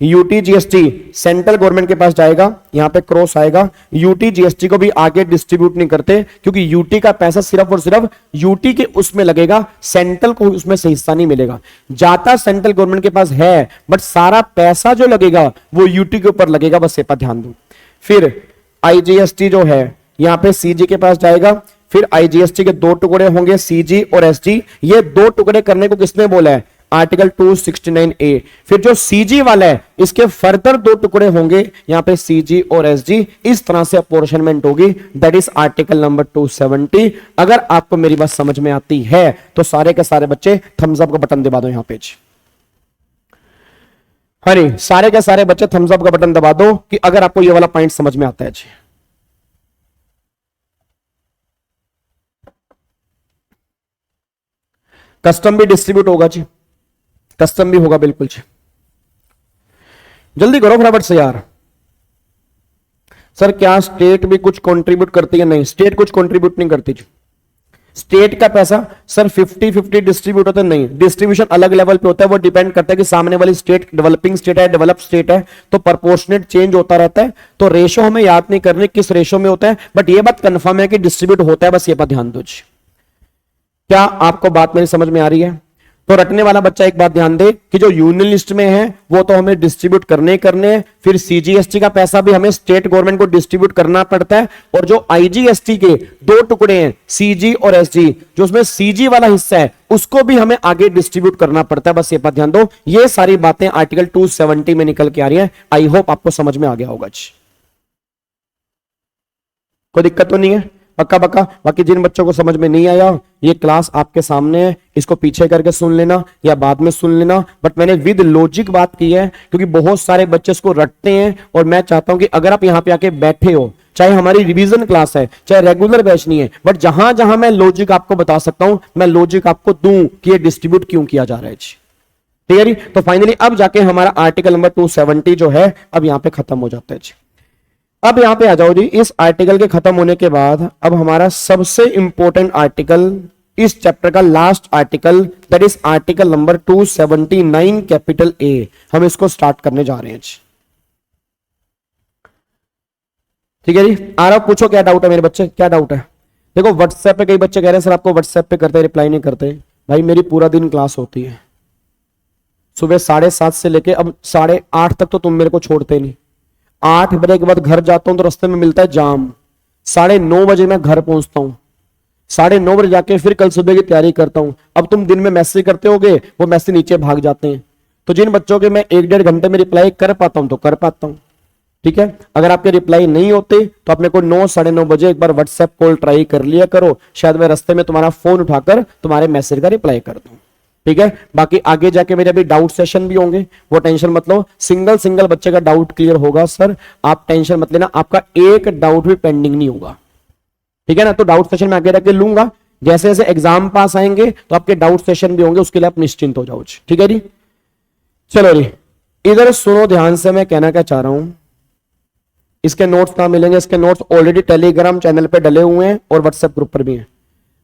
यूटीजीएसटी सेंट्रल गवर्नमेंट के पास जाएगा, यहां पे क्रॉस आएगा। यूटीजीएसटी को भी आगे डिस्ट्रीब्यूट नहीं करते, क्योंकि यूटी का पैसा सिर्फ और सिर्फ यूटी के उसमें लगेगा, सेंट्रल को उसमें से हिस्सा नहीं मिलेगा। जाता सेंट्रल गवर्नमेंट के पास है, बट सारा पैसा जो लगेगा वो यूटी के ऊपर लगेगा। बस ये पर ध्यान दो। फिर आईजीएसटी जो है यहां पे सीजी के पास जाएगा। फिर आईजीएसटी के 2 टुकड़े होंगे, सीजी और एसजी। ये 2 टुकड़े करने को किसने बोला है? Article 269A। फिर जो सीजी वाला है इसके फर्दर 2 टुकड़े होंगे, यहां पे सीजी और एसजी। इस तरह से अपॉर्शनमेंट होगी, दैट इज आर्टिकल नंबर 270। अगर आपको मेरी बात समझ में आती है तो सारे के सारे बच्चे थम्स अप का बटन दबा दो यहां पे। हरी सारे के सारे बच्चे थम्स अप का बटन दबा दो कि अगर आपको ये वाला पॉइंट समझ में आता है जी। कस्टम भी डिस्ट्रीब्यूट होगा जी, कस्टम भी होगा बिल्कुल जी। जल्दी करो फटाफट से यार। सर क्या स्टेट भी कुछ कंट्रीब्यूट करती है? नहीं, स्टेट कुछ कंट्रीब्यूट नहीं करती जी। स्टेट का पैसा सर 50-50 डिस्ट्रीब्यूट होता है? नहीं, डिस्ट्रीब्यूशन अलग लेवल पे होता है। वो डिपेंड करता है कि सामने वाली स्टेट डेवलपिंग स्टेट है, डेवलप स्टेट है, तो प्रोपोर्शनेट चेंज होता रहता है। तो रेशो हमें याद नहीं करनी किस रेशो में होता है, बट ये बात कंफर्म है कि डिस्ट्रीब्यूट होता है। बस ये पर ध्यान दो जी। क्या आपको बात मेरी समझ में आ रही है? तो रटने वाला बच्चा एक बात ध्यान दे कि जो यूनियन लिस्ट में है वो तो हमें डिस्ट्रीब्यूट करने हैं। फिर सीजीएसटी का पैसा भी हमें स्टेट गवर्नमेंट को डिस्ट्रीब्यूट करना पड़ता है। और जो आईजीएसटी के 2 टुकड़े हैं, सीजी और एसजी, जो उसमें सीजी वाला हिस्सा है उसको भी हमें आगे डिस्ट्रीब्यूट करना पड़ता है। बस ये बात ध्यान दो। ये सारी बातें आर्टिकल 270 में निकल के आ रही है। आई होप आपको समझ में आ गया होगा। कोई दिक्कत तो नहीं है? पक्का पक्का। बाकी जिन बच्चों को समझ में नहीं आया, ये क्लास आपके सामने है, इसको पीछे करके सुन लेना या बाद में सुन लेना, बट मैंने विद लॉजिक बात की है क्योंकि बहुत सारे बच्चे इसको रटते हैं। और मैं चाहता हूं कि अगर आप यहां पे आके बैठे हो, चाहे हमारी रिवीजन क्लास है, चाहे रेगुलर बैच नहीं है, बट जहां जहां मैं लॉजिक आपको बता सकता हूं, मैं लॉजिक आपको दूं कि ये डिस्ट्रीब्यूट क्यों किया जा रहा है। ठीक है जी। तो फाइनली अब जाके हमारा आर्टिकल नंबर 270 जो है अब यहां पे खत्म हो जाता है जी। अब यहां पे आ जाओ जी। इस आर्टिकल के खत्म होने के बाद अब हमारा सबसे इंपॉर्टेंट आर्टिकल, इस चैप्टर का last article, that is article number 279 capital A, हम इसको स्टार्ट करने जा रहे हैं जी। ठीक है जी। आ रहा पूछो क्या डाउट है मेरे बच्चे, क्या डाउट है? देखो व्हाट्सएप पे कई बच्चे कह रहे हैं सर आपको व्हाट्सएप पे करते रिप्लाई नहीं करते। भाई मेरी पूरा दिन क्लास होती है, सुबह 7:30 से लेके अब 8:30 तक तो तुम मेरे को छोड़ते नहीं। 8 बजे के बाद घर जाता हूं तो रास्ते में मिलता है जाम, 9:30 बजे मैं घर पहुंचता हूं, 9:30 बजे जाके फिर कल सुबह की तैयारी करता हूं। अब तुम दिन में मैसेज करते होगे, वो मैसेज नीचे भाग जाते हैं। तो जिन बच्चों के मैं 1-1.5 घंटे में रिप्लाई कर पाता हूं तो कर पाता हूं। ठीक है। अगर आपके रिप्लाई नहीं होते तो अपने को 9-9:30 बजे एक बार व्हाट्सएप कॉल ट्राई कर लिया करो, शायद मैं रास्ते में तुम्हारा फोन उठाकर तुम्हारे मैसेज का रिप्लाई कर दूं। ठीक है। बाकी आगे जाके मेरे अभी डाउट सेशन भी होंगे, वो टेंशन मत लो। सिंगल बच्चे का डाउट क्लियर होगा सर, आप टेंशन मत लेना, आपका एक डाउट भी पेंडिंग नहीं होगा। ठीक है ना। तो डाउट सेशन में आगे रख के लूंगा, जैसे जैसे एग्जाम पास आएंगे तो आपके डाउट सेशन भी होंगे, उसके लिए आप निश्चिंत हो जाओ। ठीक है जी। चलो जी, इधर सुनो ध्यान से, मैं कहना क्या चाह रहा हूं। इसके नोट्स कहां मिलेंगे? इसके नोट्स ऑलरेडी टेलीग्राम चैनल पे डले हुए हैं और व्हाट्सएप ग्रुप पर भी हैं।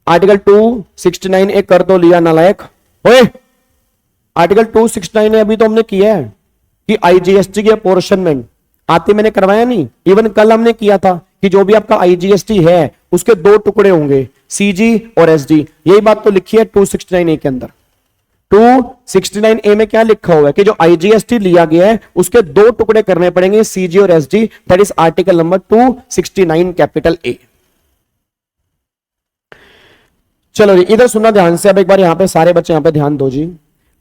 आर्टिकल 269 एक कर दो लिया नालायक। ओए आर्टिकल 269 अभी तो हमने किया है कि आईजीएसटी की अपोर्शनमेंट आते मैंने करवाया नहीं। इवन कल हमने किया था कि जो भी आपका आईजीएसटी है उसके 2 टुकड़े होंगे, सीजी और एसडी। यही बात तो लिखी है 269 ए के अंदर। 269 ए में क्या लिखा हुआ है कि जो आईजीएसटी लिया गया है उसके 2 टुकड़े करने पड़ेंगे, सीजी और SD. That is article number 269 capital A. चलो जी, इधर सुनना ध्यान से। अब एक बार यहां पे सारे बच्चे यहां पे ध्यान दो जी।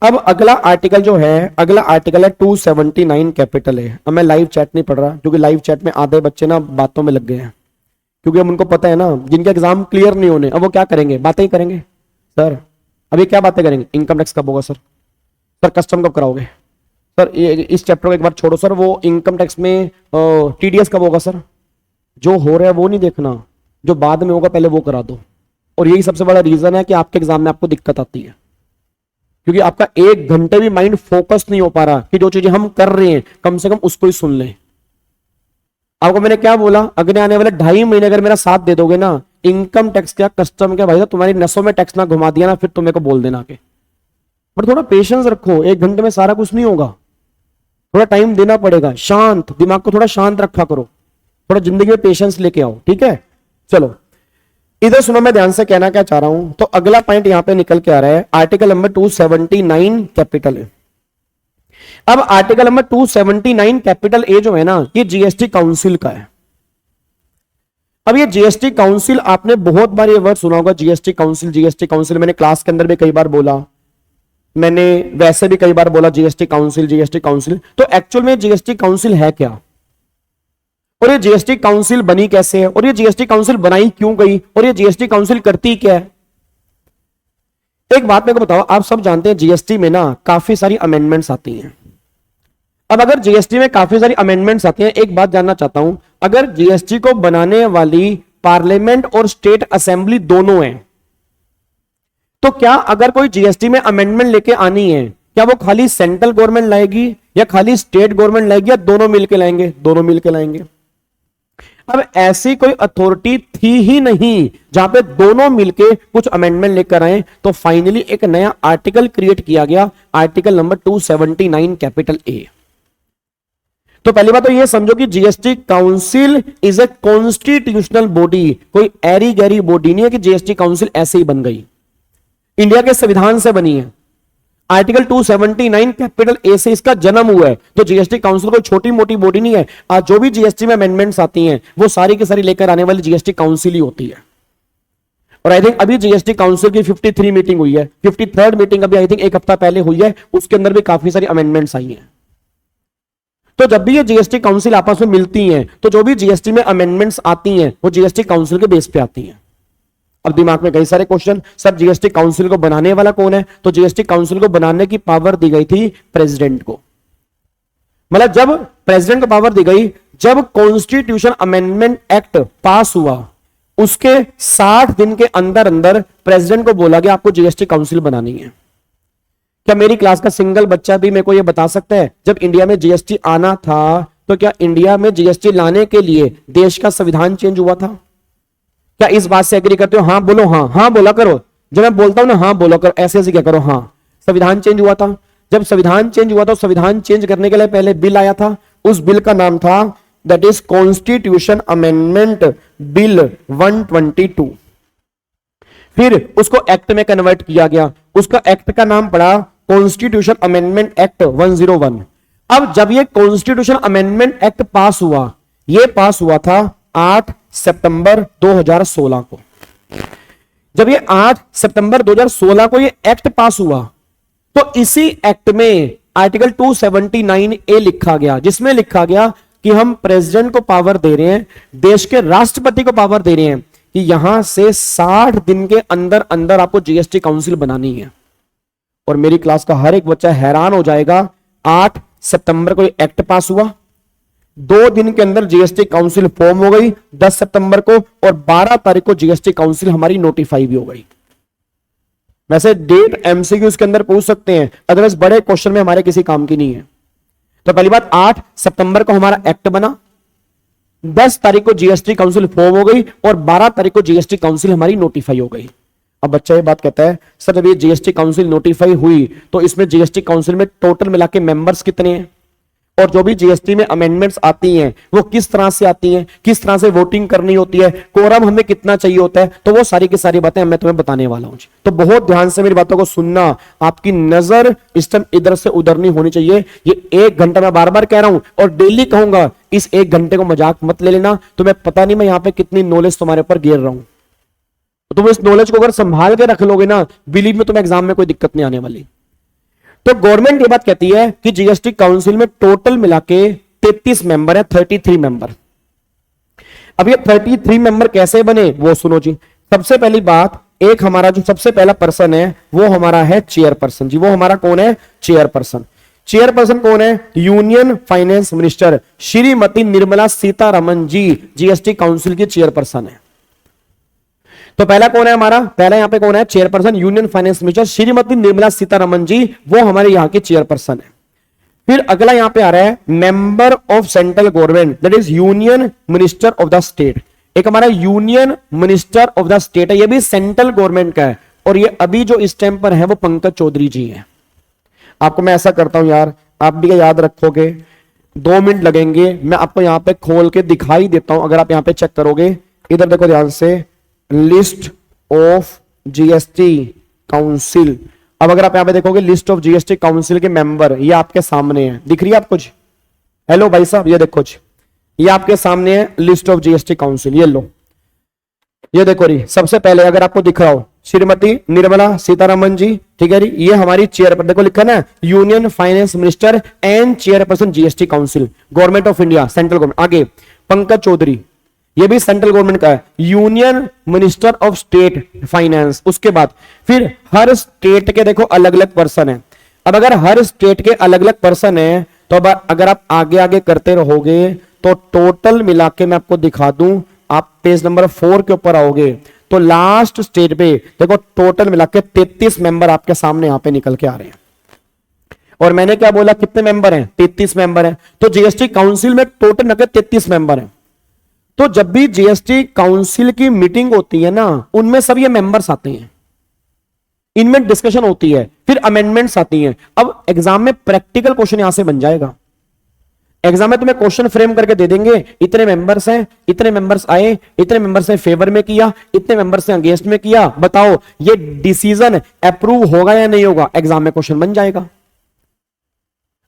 अब अगला आर्टिकल जो है, अगला आर्टिकल है 279 कैपिटल ए। अब मैं लाइव चैट नहीं पढ़ रहा क्योंकि लाइव चैट में आधे बच्चे ना बातों में लग गए हैं, क्योंकि अब उनको पता है ना जिनके एग्जाम क्लियर नहीं होने, अब वो क्या करेंगे? बातें ही करेंगे। सर अभी क्या बातें करेंगे? इनकम टैक्स कब होगा सर? सर कस्टम कब कराओगे? सर इस चैप्टर को एक बार छोड़ो सर, वो इनकम टैक्स में टीडीएस कब होगा? सर जो हो रहा है वो नहीं देखना, जो बाद में होगा पहले वो करा दो। और यही सबसे बड़ा रीजन है कि आपके एग्जाम में आपको दिक्कत आती है, क्योंकि आपका 1 घंटे भी माइंड फोकस नहीं हो पा रहा कि जो चीजें हम कर रहे हैं कम से कम उसको ही सुन लें। आपको मैंने क्या बोला? अगले आने वाले 2.5 महीने अगर मेरा साथ दे दोगे ना, इनकम टैक्स क्या कस्टम क्या भाई, तुम्हारी नसों में टैक्स ना घुमा दिया ना, फिर तुम्हें को बोल देना के। पर थोड़ा पेशेंस रखो, 1 घंटे में सारा कुछ नहीं होगा, थोड़ा टाइम देना पड़ेगा। शांत दिमाग को थोड़ा शांत रखा करो, थोड़ा जिंदगी में पेशेंस लेके आओ। ठीक है। चलो इधर सुनो, मैं ध्यान से कहना क्या चाह रहा हूं। तो अगला पॉइंट यहां पे निकल के आ रहा है, आर्टिकल नंबर 279 कैपिटल ए। अब आर्टिकल नंबर 279 कैपिटल ए जो है ना, ये जीएसटी काउंसिल का है। अब ये जीएसटी काउंसिल, आपने बहुत बार ये वर्ड सुना होगा, जीएसटी काउंसिल। जीएसटी काउंसिल मैंने क्लास के अंदर भी कई बार बोला, मैंने वैसे भी कई बार बोला जीएसटी काउंसिल, जीएसटी काउंसिल। तो एक्चुअल में जीएसटी काउंसिल है क्या, और ये जीएसटी काउंसिल बनी कैसे है, और ये जीएसटी काउंसिल बनाई क्यों गई, और ये जीएसटी काउंसिल करती क्या है? एक बात मेरे को बताओ, आप सब जानते हैं जीएसटी में ना काफी सारी अमेंडमेंट्स आती हैं। अब अगर जीएसटी में काफी सारी अमेंडमेंट्स आती हैं, एक बात जानना चाहता हूं, अगर जीएसटी को बनाने वाली पार्लियामेंट और स्टेट असेंबली दोनों हैं, तो क्या अगर कोई जीएसटी में अमेंडमेंट लेके आनी है, क्या वो खाली सेंट्रल गवर्नमेंट लाएगी या खाली स्टेट गवर्नमेंट लाएगी, या दोनों मिलकर लाएंगे? दोनों मिलकर लाएंगे। अब ऐसी कोई अथॉरिटी थी ही नहीं जहां पे दोनों मिलके कुछ अमेंडमेंट लेकर आए, तो फाइनली एक नया आर्टिकल क्रिएट किया गया, आर्टिकल नंबर 279 कैपिटल ए। तो पहली बात तो ये समझो कि GST council is a constitutional body, कोई एरी गैरी बॉडी नहीं है कि जीएसटी काउंसिल ऐसे ही बन गई, इंडिया के संविधान से बनी है। आर्टिकल 279 कैपिटल ए से इसका जन्म हुआ है। तो जीएसटी काउंसिल कोई छोटी मोटी बॉडी नहीं है। आज जो भी जीएसटी में अमेंडमेंट्स आती हैं वो सारी की सारी लेकर आने वाली जीएसटी काउंसिल ही होती है। और आई थिंक अभी जीएसटी काउंसिल की 53 मीटिंग हुई है, 53rd मीटिंग अभी आई थिंक 1 हफ्ता पहले हुई है, उसके अंदर भी काफी सारी अमेंडमेंट्स आई हैं। तो जब भी ये जीएसटी काउंसिल आपस में मिलती हैं तो जो भी जीएसटी में अमेंडमेंट्स आती हैं वो जीएसटी काउंसिल के बेस पे आती हैं। अब दिमाग में कई सारे क्वेश्चन, सर जीएसटी काउंसिल को बनाने वाला कौन है? तो जीएसटी काउंसिल को बनाने की पावर दी गई थी प्रेसिडेंट को। मतलब जब प्रेसिडेंट को पावर दी गई, जब कॉन्स्टिट्यूशन अमेंडमेंट एक्ट पास हुआ उसके 60 दिन के अंदर अंदर प्रेसिडेंट को बोला गया आपको जीएसटी काउंसिल बनानी है। क्या मेरी क्लास का सिंगल बच्चा भी मेरे को यह बता सकता है जब इंडिया में जीएसटी आना था तो क्या इंडिया में जीएसटी लाने के लिए देश का संविधान चेंज हुआ था? क्या इस बात से एग्री करते हो? हाँ बोलो, हाँ हाँ बोला करो। जब मैं बोलता हूं ना हाँ बोलो करो, ऐसे ऐसे क्या करो। हाँ, संविधान चेंज हुआ था। जब संविधान चेंज हुआ था, संविधान चेंज करने के लिए पहले बिल आया था, उस बिल का नाम था that is constitution amendment bill 122। फिर उसको एक्ट में कन्वर्ट किया गया, उसका एक्ट का नाम पड़ा कॉन्स्टिट्यूशन अमेंडमेंट एक्ट 101। अब जब ये कॉन्स्टिट्यूशन अमेंडमेंट एक्ट पास हुआ, ये पास हुआ था 8 सितंबर 2016 को। जब ये 8 सितंबर 2016 को ये एक्ट पास हुआ तो इसी एक्ट में आर्टिकल 279 ए लिखा गया, जिसमें लिखा गया कि हम प्रेसिडेंट को पावर दे रहे हैं, देश के राष्ट्रपति को पावर दे रहे हैं कि यहां से 60 दिन के अंदर अंदर आपको जीएसटी काउंसिल बनानी है। और मेरी क्लास का हर एक बच्चा हैरान हो जाएगा, 8 सितंबर को ये एक्ट पास हुआ, 2 दिन के अंदर जीएसटी काउंसिल फॉर्म हो गई 10 सितंबर को, और 12 तारीख को जीएसटी काउंसिल हमारी नोटिफाई भी हो गई। वैसे डेट एमसीक्यू के अंदर पूछ सकते हैं, अदरवाइज बड़े क्वेश्चन में हमारे किसी काम की नहीं है। तो पहली बात, 8 सितंबर को हमारा एक्ट बना, 10 तारीख को जीएसटी काउंसिल फॉर्म हो गई और 12 तारीख को जीएसटी काउंसिल हमारी नोटिफाई हो गई। अब बच्चा ये बात कहता है सर जब ये जीएसटी काउंसिल नोटिफाई हुई तो इसमें जीएसटी काउंसिल में टोटल मिला के मेंबर्स कितने हैं, और जो भी जीएसटी में अमेंडमेंट्स आती हैं वो किस तरह से आती हैं, किस तरह से वोटिंग करनी होती है, कोरम हमें कितना चाहिए होता है, तो वो सारी की सारी बातें मैं तुम्हें बताने वाला हूं। तो बहुत ध्यान से मेरी बातों को सुनना, आपकी नजर इस टाइम इधर से उधर नहीं होनी चाहिए। ये 1 घंटा मैं बार बार कह रहा हूं और डेली कहूंगा, इस 1 घंटे को मजाक मत ले लेना। तुम्हें पता नहीं मैं यहां पर कितनी नॉलेज तुम्हारे ऊपर घेर रहा हूं, तुम इस नॉलेज को अगर संभाल के रख लोगे ना, बिलीव में तुम्हें एग्जाम में कोई दिक्कत नहीं आने वाली। तो गवर्नमेंट ये बात कहती है कि जीएसटी काउंसिल में टोटल मिला के 33 मेंबर है, 33 मेंबर। अब ये 33 मेंबर कैसे बने वो सुनो जी। सबसे पहली बात, एक हमारा जो सबसे पहला पर्सन है वो हमारा है चेयरपर्सन जी। वो हमारा कौन है? चेयरपर्सन। चेयरपर्सन कौन है? Union finance minister Shrimati Nirmala Sitharaman ji GST council की चेयरपर्सन है। तो पहला कौन है हमारा? पहला यहां पे कौन है? Chairperson union finance minister Shrimati Nirmala Sitharaman ji, वो हमारे यहां की चेयरपर्सन है। फिर अगला यहां पे आ रहा है member of central government, that is union minister of the state. एक हमारा union minister of the state है, ये भी सेंट्रल गवर्नमेंट का है, और ये अभी जो इस टाइम पर है वो पंकज चौधरी जी है। आपको मैं ऐसा करता हूं यार, आप भी याद रखोगे, 2 मिनट लगेंगे, मैं आपको यहां पे खोल के दिखाई देता हूं। अगर आप यहां पे चेक करोगे, इधर देखो ध्यान से, लिस्ट ऑफ जीएसटी काउंसिल। अब अगर आप यहां पे देखोगे लिस्ट ऑफ जीएसटी काउंसिल के मेंबर, ये आपके सामने है, दिख रही है आपको जी? हेलो भाई साहब, ये देखो जी, ये आपके सामने है लिस्ट ऑफ जीएसटी काउंसिल। ये लो, ये देखो री, सबसे पहले अगर आपको दिख रहा हो श्रीमती निर्मला सीतारमन जी, ठीक है री, ये हमारी चेयर पर देखो लिखा ना, union finance minister and chairperson GST council, government of India, central government. आगे पंकज चौधरी, ये भी सेंट्रल गवर्नमेंट का है, union minister of state finance. उसके बाद फिर हर स्टेट के देखो अलग अलग पर्सन है। अब अगर हर स्टेट के अलग अलग पर्सन है तो अब अगर आप आगे आगे करते रहोगे तो टोटल मिला के मैं आपको दिखा दूं, आप पेज नंबर 4 के ऊपर आओगे तो लास्ट स्टेट पे देखो टोटल मिला के 33 मेंबर आपके सामने यहां पे निकल के आ रहे हैं। और मैंने क्या बोला, कितने मेंबर हैं? 33 मेंबर हैं। तो जीएसटी काउंसिल में टोटल मिला के 33 मेंबर हैं। तो जब भी जीएसटी काउंसिल की मीटिंग होती है ना, उनमें सब ये मेंबर्स आते हैं, इनमें डिस्कशन होती है, फिर अमेंडमेंट्स आती हैं। अब एग्जाम में प्रैक्टिकल क्वेश्चन यहां से बन जाएगा। एग्जाम में तुम्हें क्वेश्चन फ्रेम करके दे देंगे, इतने मेंबर्स हैं, इतने मेंबर्स आए, इतने मेंबर्स ने फेवर में किया, इतने मेंबर्स ने अगेंस्ट में किया, बताओ ये डिसीजन अप्रूव होगा या नहीं होगा? एग्जाम में क्वेश्चन बन जाएगा।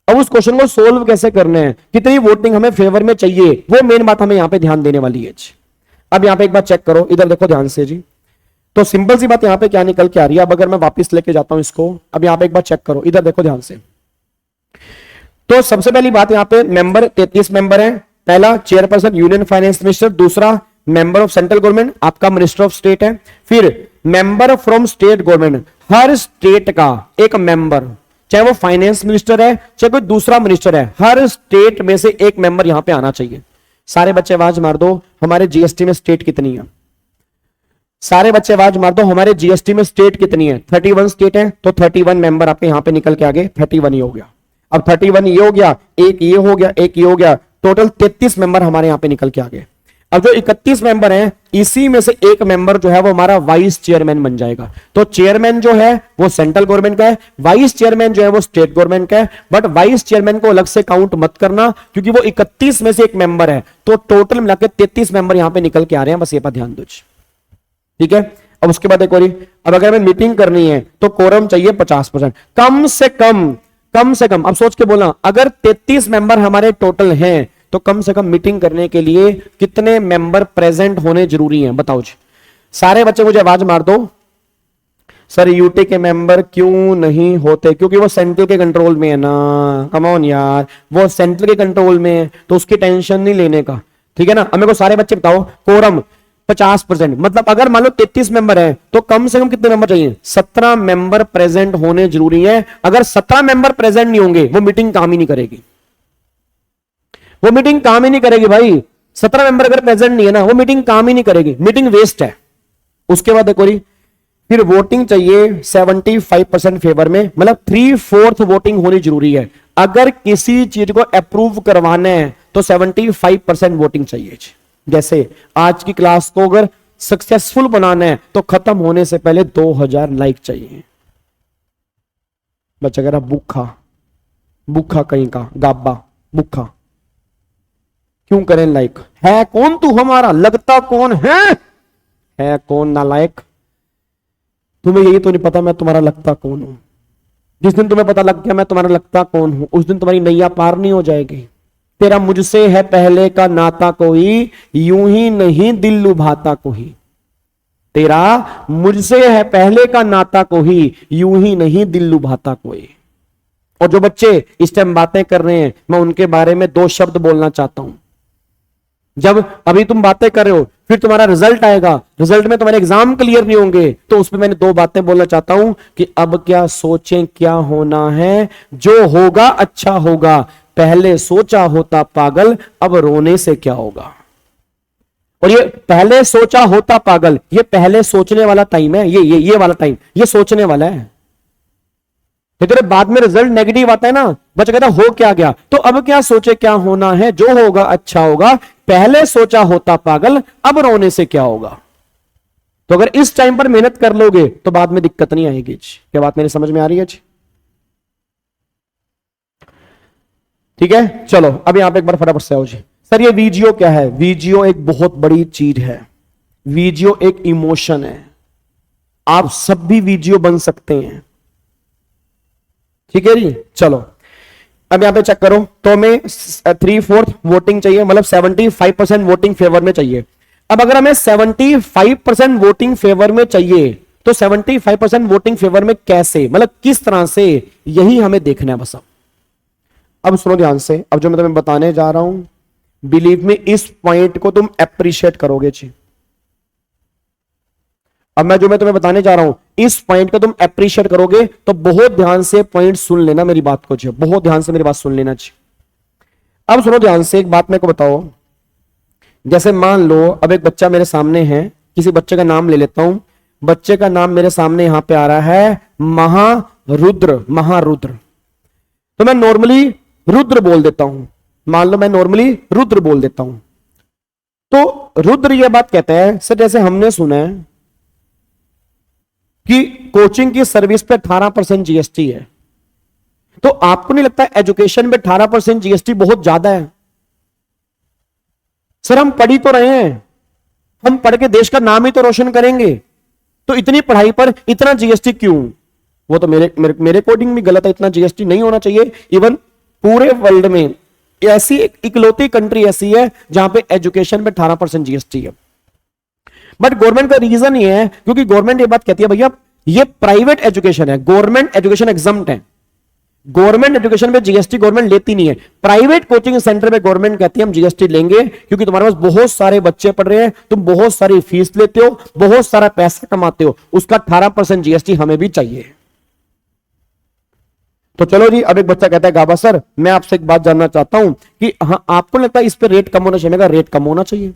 अब उस क्वेश्चन को सोल्व कैसे करना है, कितनी वोटिंग हमें फेवर में चाहिए, वो मेन बात हमें यहां पे ध्यान देने वाली है। अब यहां पे एक बात चेक करो, इधर देखो ध्यान से जी। तो सिंपल सी बात यहां पे क्या निकल के आ रही है। अब अगर मैं वापस लेके जाता हूं इसको, अब यहां पे एक बात चेक करो, इधर देखो ध्यान से। तो सबसे पहली बात यहां पे मेंबर 33 मेंबर हैं। पहला चेयरपर्सन यूनियन फाइनेंस मिनिस्टर, दूसरा मेंबर ऑफ सेंट्रल गवर्नमेंट आपका मिनिस्टर ऑफ स्टेट है, फिर member from state government, her state का एक मेंबर, चाहे वो फाइनेंस मिनिस्टर है चाहे कोई दूसरा मिनिस्टर है, हर स्टेट में से एक मेंबर यहां पे आना चाहिए। सारे बच्चे आवाज मार दो हमारे जीएसटी में स्टेट कितनी है, सारे बच्चे आवाज मार दो हमारे जीएसटी में स्टेट कितनी है। 31 स्टेट है तो 31 मेंबर आपके यहां पे निकल के आ गए, 31 ही हो गया। अब 31 ये हो गया, एक ये हो गया, एक ये हो गया, टोटल 33 मेंबर हमारे यहां पे निकल के आ गए। अब जो 31 मेंबर हैं इसी में से एक मेंबर जो है वो हमारा वाइस चेयरमैन बन जाएगा। तो चेयरमैन जो है वो सेंट्रल गवर्नमेंट का है, वाइस चेयरमैन जो है वो स्टेट गवर्नमेंट का है। बट वाइस चेयरमैन को अलग से काउंट मत करना क्योंकि वो 31 में से एक मेंबर है, तो टोटल मिलाकर 33 मेंबर यहां पे निकल के आ रहे हैं, बस ये पर ध्यान दो। ठीक है, अब उसके बाद एक और, अब अगर हमें मीटिंग करनी है तो कोरम चाहिए 50%, कम से कम, कम से कम। अब सोच के बोलना, अगर 33 मेंबर हमारे टोटल हैं तो कम से कम मीटिंग करने के लिए कितने मेंबर प्रेजेंट होने जरूरी हैं, बताओ जी। सारे बच्चे मुझे आवाज मार दो, सर यूटी के मेंबर क्यों नहीं होते? क्योंकि वो सेंट्रल के कंट्रोल में है ना, कम ऑन यार, वो सेंट्रल के कंट्रोल में है तो उसकी टेंशन नहीं लेने का, ठीक है ना। अब मेरे को सारे बच्चे बताओ, कोरम 50%, मतलब अगर मान लो 33 मेंबर है तो कम से कम कितने मेंबर चाहिए? 17 मेंबर प्रेजेंट होने जरूरी है। अगर 17 मेंबर प्रेजेंट नहीं होंगे वो मीटिंग काम ही नहीं करेगी, वो मीटिंग काम ही नहीं करेगी भाई। 17 मेंबर अगर प्रेजेंट नहीं है ना वो मीटिंग काम ही नहीं करेगी, मीटिंग वेस्ट है। उसके बाद देखो, फिर वोटिंग चाहिए 75% फेवर में, मतलब 3/4 वोटिंग होनी जरूरी है। अगर किसी चीज को अप्रूव करवाना है तो 75% वोटिंग चाहिए। जैसे आज की क्लास को अगर सक्सेसफुल बनाना है तो खत्म होने से पहले 2000 लाइक चाहिए। बच्चा कह रहा भूखा, भूखा कहीं का गाबा, भूखा क्यों करें लाइक? है कौन तू हमारा, लगता कौन है कौन नालायक? तुम्हें यही तो नहीं पता मैं तुम्हारा लगता कौन हूं। जिस दिन तुम्हें पता लग गया मैं तुम्हारा लगता कौन हूं उस दिन तुम्हारी नैया पार नहीं हो जाएगी। तेरा मुझसे है पहले का नाता कोई, यूं ही नहीं दिल लुभाता कोई। तेरा मुझसे है पहले का नाता कोई, यूं ही नहीं दिल लुभाता कोई। और जो बच्चे इस टाइम बातें कर रहे हैं मैं उनके बारे में 2 शब्द बोलना चाहता हूं। जब अभी तुम बातें कर रहे हो फिर तुम्हारा रिजल्ट आएगा, रिजल्ट में तुम्हारे एग्जाम क्लियर नहीं होंगे तो उसमें मैंने 2 बातें बोलना चाहता हूं कि अब क्या सोचें क्या होना है, जो होगा अच्छा होगा, पहले सोचा होता पागल अब रोने से क्या होगा। और ये पहले सोचा होता पागल, ये पहले सोचने वाला टाइम है, ये वाला टाइम ये सोचने वाला है। तेरे बाद में रिजल्ट नेगेटिव आता है ना, बच्चा कहता हो क्या गया, तो अब क्या सोचे क्या होना है, जो होगा अच्छा होगा, पहले सोचा होता पागल अब रोने से क्या होगा। तो अगर इस टाइम पर मेहनत कर लोगे तो बाद में दिक्कत नहीं आएगी। क्या बात मेरी समझ में आ रही है? ठीक है, चलो अब यहां पे एक बार फटाफट से आओ जी। सर ये वीजियो क्या है? वीजियो एक बहुत बड़ी चीज है, वीजियो एक इमोशन है। आप सब भी वीजियो बन सकते हैं, ठीक है जी। चलो अब यहां पे चेक करो, तो हमें 3/4 वोटिंग चाहिए, मतलब 75% वोटिंग फेवर में चाहिए। अब अगर हमें 75% वोटिंग फेवर में चाहिए तो 75% वोटिंग फेवर में कैसे, मतलब किस तरह से, यही हमें देखना है बस। अब सुनो ध्यान से, अब जो मैं तुम्हें बताने जा रहा हूं बिलीव में इस पॉइंट को तुम अप्रिशिएट करोगे जी। अब मैं तुम्हें बताने जा रहा हूं इस पॉइंट को तुम अप्रिशिएट करोगे, तो बहुत ध्यान से पॉइंट सुन लेना मेरी बात को जी, बहुत ध्यान से मेरी बात सुन लेना जी। अब सुनो ध्यान से, एक बात मेरे को बताओ, जैसे मान लो अब एक बच्चा मेरे सामने है, किसी बच्चे का नाम ले लेता हूं, बच्चे का नाम मेरे सामने यहां पे आ रहा है महारुद्र, महारुद्र। तो मैं नॉर्मली रुद्र बोल देता हूं, मान लो मैं नॉर्मली रुद्र बोल देता हूं। तो रुद्र यह बात कहता है, सर जैसे हमने सुना है कि कोचिंग की सर्विस पे 18% जीएसटी है, तो आपको नहीं लगता एजुकेशन पे 18% जीएसटी बहुत ज्यादा है? सर हम पढ़ ही तो रहे हैं, हम पढ़ के देश का नाम ही तो रोशन करेंगे, तो इतनी पढ़ाई पर इतना जीएसटी क्यों? वो तो मेरे कोडिंग भी गलत है, इतना जीएसटी नहीं होना चाहिए। इवन पूरे वर्ल्ड में ऐसी इकलौती कंट्री ऐसी है जहां पे एजुकेशन पे 18% जीएसटी है। बट गवर्नमेंट का रीजन ये है क्योंकि गवर्नमेंट ये बात कहती है भैया ये प्राइवेट एजुकेशन है, गवर्नमेंट एजुकेशन एग्जम्प्ट है। गवर्नमेंट एजुकेशन में जीएसटी गवर्नमेंट लेती नहीं है। प्राइवेट कोचिंग सेंटर में गवर्नमेंट कहती है हम जीएसटी लेंगे, क्योंकि तुम्हारे पास बहुत सारे बच्चे पढ़ रहे हैं, तुम बहुत सारी फीस लेते हो, बहुत सारा पैसा कमाते हो, उसका 18% जीएसटी हमें भी चाहिए। तो चलो जी, अब एक बच्चा कहता है गाबा सर मैं आपसे एक बात जानना चाहता हूं कि हाँ आपको लगता है इस पे रेट कम होना चाहिए? रेट कम होना चाहिए।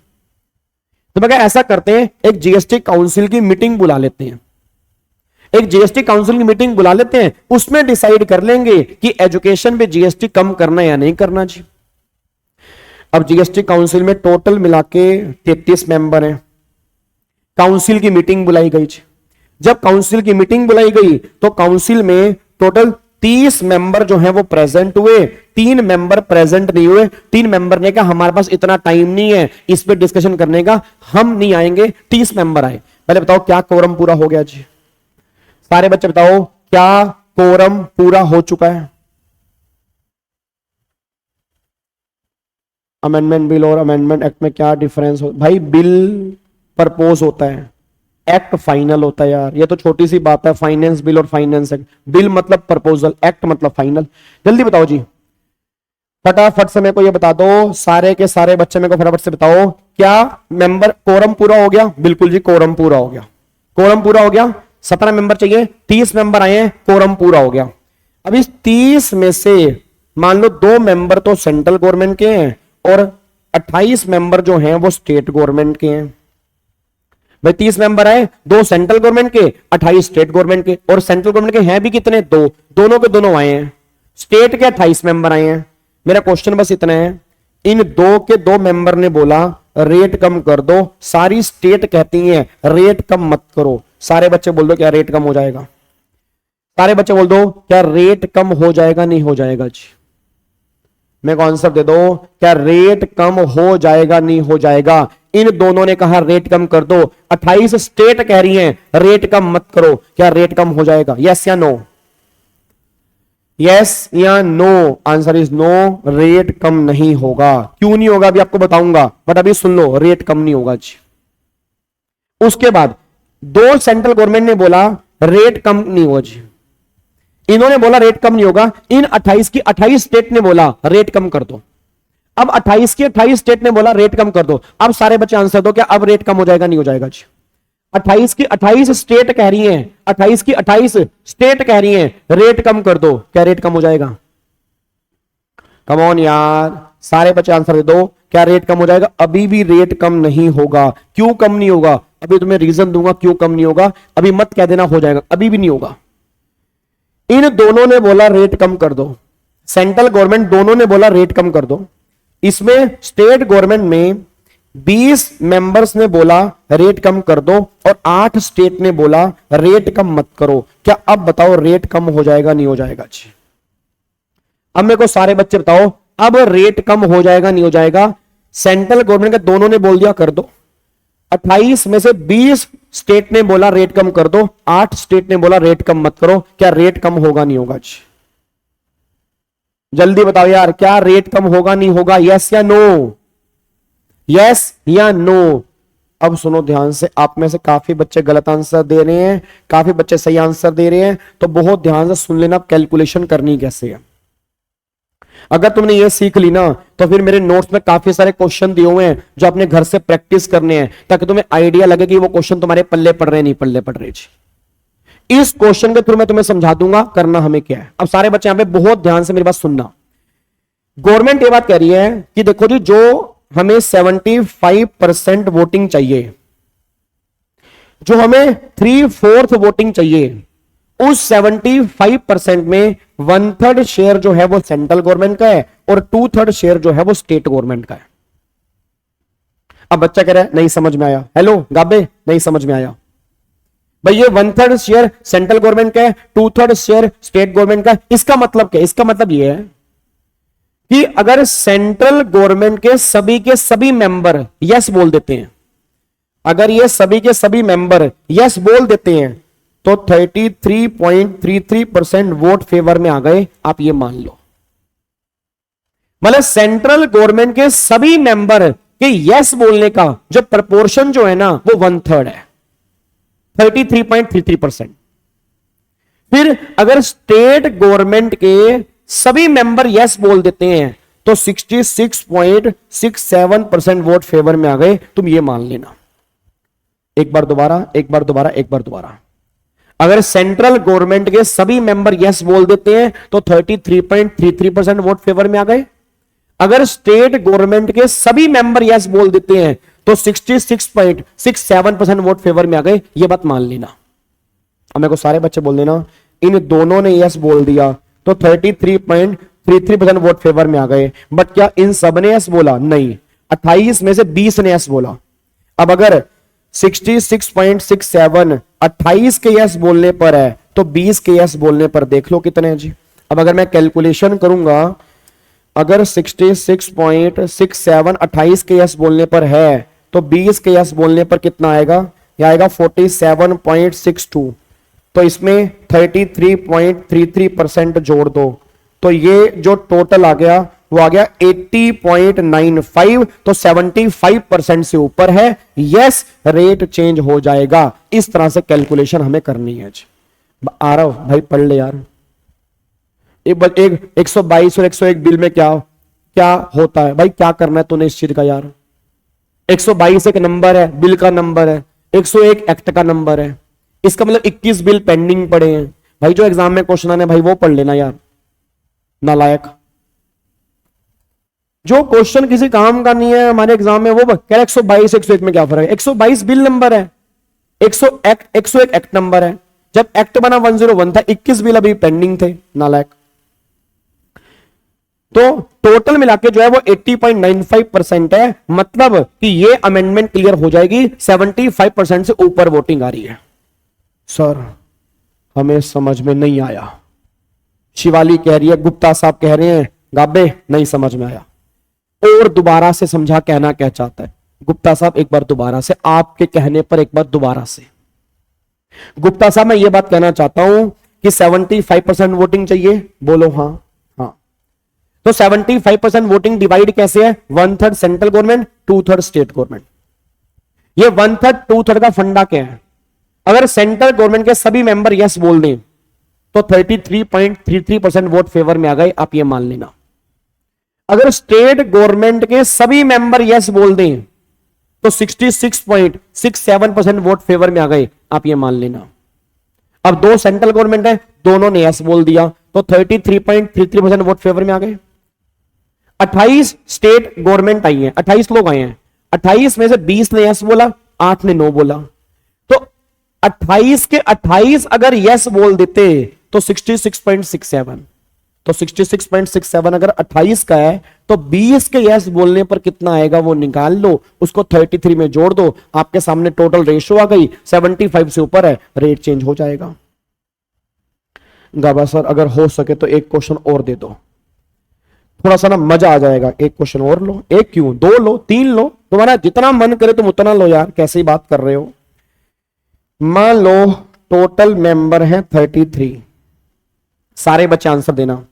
तो मैं ऐसा करते हैं, एक जीएसटी काउंसिल की मीटिंग बुला लेते हैं, एक जीएसटी काउंसिल की मीटिंग बुला लेते हैं, उसमें डिसाइड कर लेंगे कि एजुकेशन पे जीएसटी कम करना या नहीं करना जी। अब जीएसटी काउंसिल में टोटल मिला के 33 मेंबर हैं। काउंसिल की मीटिंग बुलाई गई। जब काउंसिल की मीटिंग बुलाई गई तो काउंसिल में टोटल 30 मेंबर जो हैं वो प्रेजेंट हुए, 3 मेंबर प्रेजेंट नहीं हुए। 3 मेंबर ने कहा हमारे पास इतना टाइम नहीं है इस पे डिस्कशन करने का, हम नहीं आएंगे। 30 मेंबर आए। पहले बताओ क्या कोरम पूरा हो गया जी? सारे बच्चे बताओ क्या कोरम पूरा हो चुका है? अमेंडमेंट बिल और अमेंडमेंट एक्ट में क्या डिफरेंस हो भाई? बिल प्रपोज होता है, एक्ट फाइनल होता है यार। ये तो छोटी सी बात है, फाइनेंस बिल और फाइनेंस एक्ट। बिल मतलब प्रपोजल, एक्ट मतलब फाइनल। जल्दी बताओ जी, फटाफट से मेरे को ये बता दो, सारे के सारे बच्चे मेरे को फटाफट से बताओ क्या मेंबर कोरम पूरा हो गया? बिल्कुल जी, कोरम पूरा हो गया। कोरम पूरा हो गया। 17 मेंबर चाहिए, 30 मेंबर आए हैं, कोरम पूरा हो गया। अब इस 30 में से मान लो 2 मेंबर तो सेंट्रल गवर्नमेंट के हैं और 28 मेंबर जो हैं वो स्टेट गवर्नमेंट के हैं। भाई 30 मेंबर आए, 2 सेंट्रल गवर्नमेंट के, 28 स्टेट गवर्नमेंट के। और सेंट्रल गवर्नमेंट के हैं भी कितने? 2, दोनों के दोनों आए हैं। स्टेट के 28 मेंबर आए हैं। मेरा क्वेश्चन बस इतना है, इन 2 के 2 मेंबर ने बोला रेट कम कर दो, सारी स्टेट कहती हैं रेट कम मत करो। सारे बच्चे बोल दो क्या रेट कम हो जाएगा? सारे बच्चे बोल दो क्या रेट कम हो जाएगा नहीं हो जाएगा जी? मेरे को आंसर दे दो, क्या रेट कम हो जाएगा नहीं हो जाएगा? इन दोनों ने कहा रेट कम कर दो, 28 स्टेट कह रही हैं रेट कम मत करो, क्या रेट कम हो जाएगा? यस या नो? यस या no? Answer is no, rate कम नहीं होगा। क्यों नहीं होगा अभी आपको बताऊंगा, बट अभी सुन लो, रेट कम नहीं होगा जी। उसके बाद 2 सेंट्रल गवर्नमेंट ने बोला रेट कम नहीं होगा जी। इन्होंने बोला रेट कम नहीं होगा। इन 28 की 28 स्टेट ने बोला रेट कम कर दो। अब 28 की 28 स्टेट ने बोला रेट कम कर दो। अब सारे बच्चे आंसर दो, क्या अब रेट कम हो जाएगा नहीं हो जाएगा जी? 28 की 28 स्टेट कह रही हैं, 28 की 28 स्टेट कह रही हैं रेट कम कर दो, क्या रेट कम हो जाएगा? कम ऑन यार, सारे बच्चे आंसर दे दो, क्या रेट कम हो जाएगा? अभी भी रेट कम नहीं होगा। क्यों कम नहीं होगा? अभी तुम्हें रीजन दूंगा क्यों कम नहीं होगा। अभी मत कह देना हो जाएगा, अभी भी नहीं होगा। इन दोनों ने बोला रेट कम कर दो, सेंट्रल गवर्नमेंट दोनों ने बोला रेट कम कर दो। इसमें स्टेट गवर्नमेंट में 20 मेंबर्स ने बोला रेट कम कर दो और 8 स्टेट ने बोला रेट कम मत करो। क्या अब बताओ रेट कम हो जाएगा नहीं हो जाएगा जी? अब मेरे को सारे बच्चे बताओ अब रेट कम हो जाएगा नहीं हो जाएगा? सेंट्रल गवर्नमेंट के दोनों ने बोल दिया कर दो, 28 में से 20 स्टेट ने बोला रेट कम कर दो, 8 स्टेट ने बोला रेट कम मत करो। क्या रेट कम होगा नहीं होगा जी? जल्दी बताओ यार, क्या रेट कम होगा नहीं होगा? यस या नो? यस या नो? अब सुनो ध्यान से, आप में से काफी बच्चे गलत आंसर दे रहे हैं, काफी बच्चे सही आंसर दे रहे हैं, तो बहुत ध्यान से सुन लेना कैलकुलेशन करनी कैसे है। अगर तुमने ये सीख ली ना तो फिर मेरे नोट्स में काफी सारे क्वेश्चन दिए हुए हैं जो अपने घर से प्रैक्टिस करने हैं, ताकि तुम्हें आइडिया लगे कि वो क्वेश्चन तुम्हारे पल्ले पड़ रहे नहीं पल्ले पड़ रहे जी। इस क्वेश्चन के थ्रू मैं तुम्हें समझा दूंगा करना हमें क्या है। अब सारे बच्चे यहां पे बहुत ध्यान से मेरी बात सुनना। गवर्नमेंट ये बात कह रही है कि देखो जी, जो हमें 75% वोटिंग चाहिए, जो हमें 3/4 वोटिंग चाहिए, उस 75% में 1/3 शेयर जो है वो सेंट्रल गवर्नमेंट का है और 2/3 शेयर जो है वो स्टेट गवर्नमेंट का है। अब बच्चा कह रहा है नहीं समझ में आया। हेलो गाबे, नहीं समझ में आया भाई? ये 1/3 शेयर सेंट्रल गवर्नमेंट का है, 2/3 शेयर स्टेट गवर्नमेंट का है। इसका मतलब क्या? इसका मतलब ये है कि अगर सेंट्रल गवर्नमेंट के सभी मेंबर यस बोल देते हैं, अगर ये सभी के सभी मेंबर यस बोल देते हैं तो 33.33% वोट फेवर में आ गए। आप ये मान लो, मतलब सेंट्रल गवर्नमेंट के सभी मेंबर के यस बोलने का जो प्रपोर्शन जो है ना वो 1/3 है, 33.33%। फिर अगर स्टेट गवर्नमेंट के सभी मेंबर यस बोल देते हैं तो 66.67% वोट फेवर में आ गए, तुम ये मान लेना। एक बार दोबारा, एक बार दोबारा, एक बार दोबारा। अगर सेंट्रल गवर्नमेंट के सभी मेंबर यस बोल देते हैं तो 33.33% वोट फेवर में आ गए। अगर स्टेट गवर्नमेंट के सभी मेंबर यस बोल देते हैं तो 66.67% वोट फेवर में आ गए, ये बात मान लेना। अब मेरे को सारे बच्चे बोल देना इन दोनों ने यस बोल दिया तो 33.33% वोट फेवर में आ गए, बट क्या इन सब ने यस बोला? नहीं, 28 में से 20 ने यस बोला। अब अगर 66.67 28 के यस बोलने पर है तो 20 के यस बोलने पर देख लो कितने हैं जी। अब अगर मैं कैलकुलेशन करूंगा, अगर 66.67 28 के यस बोलने पर है तो 20 के यस बोलने पर कितना आएगा? यह आएगा 47.62। तो इसमें 33.33% जोड़ दो तो ये जो टोटल आ गया वो आ गया 80.95। तो 75% से ऊपर है, यस रेट चेंज हो जाएगा। इस तरह से कैलकुलेशन हमें करनी है। आ रहा हो भाई, पढ़ ले यार। एक 122 और 101 बिल में क्या क्या होता है भाई? क्या करना है तूने इस चीज का यार? 122 एक नंबर है, बिल का नंबर है, 101 एक्ट का नंबर है। इसका मतलब 21 बिल पेंडिंग पड़े हैं भाई। जो एग्जाम में क्वेश्चन आने भाई वो पढ़ लेना यार, नालायक। जो क्वेश्चन किसी काम का नहीं है हमारे एग्जाम में, वो कह रहा 122 101 में क्या फर्क है? 122 बिल नंबर है, 101 एक्ट नंबर है। जब एक्ट बना 101 था, 21 बिल अभी पेंडिंग थे, नालायक। तो टोटल मिला के जो है वो 80.95% है, मतलब कि ये अमेंडमेंट क्लियर हो जाएगी। 75% से ऊपर वोटिंग आ रही है। सर हमें समझ में नहीं आया, शिवाली कह रही है, गुप्ता साहब कह रहे हैं गाबे नहीं समझ में आया। और दोबारा से समझा कहना क्या चाहता है गुप्ता साहब? एक बार दोबारा से, आपके कहने पर एक बार दोबारा से। गुप्ता साहब मैं ये बात कहना चाहता हूं कि 75% वोटिंग चाहिए, बोलो हाँ। हाँ, तो 75% वोटिंग डिवाइड कैसे है? 1/3 सेंट्रल गवर्नमेंट, 2/3 स्टेट गवर्नमेंट। ये 1/3 2/3 का फंडा क्या है? अगर सेंट्रल गवर्नमेंट के सभी मेंबर यस बोल दें तो 33.33% वोट फेवर में आ गए, आप ये मान लेना। अगर स्टेट गवर्नमेंट के सभी मेंबर यस बोल दें तो 66.67% वोट फेवर में आ गए, आप ये मान लेना। अब दो सेंट्रल गवर्नमेंट है, दोनों ने यस बोल दिया तो 33.33% वोट फेवर में आ गए। 28 स्टेट गवर्नमेंट आई है, 28 लोग आए हैं, 28 में से 20 ने यस बोला, 8 ने नो बोला। तो 28 के 28 अगर यस बोल देते तो 66.67, तो 66.67 अगर 28 का है तो 20 के यस बोलने पर कितना आएगा वो निकाल लो, उसको 33 में जोड़ दो, आपके सामने टोटल रेशो आ गई। 75 से ऊपर है, रेट चेंज हो जाएगा। गाबा सर अगर हो सके तो एक क्वेश्चन और दे दो, थोड़ा सा ना मजा आ जाएगा। एक क्वेश्चन और लो, एक क्यों, 2 लो, 3 लो, तुम्हारा जितना मन करे तुम उतना लो यार, कैसे ही बात कर रहे हो। मान लो टोटल मेंबर है 33, सारे बच्चे आंसर देना।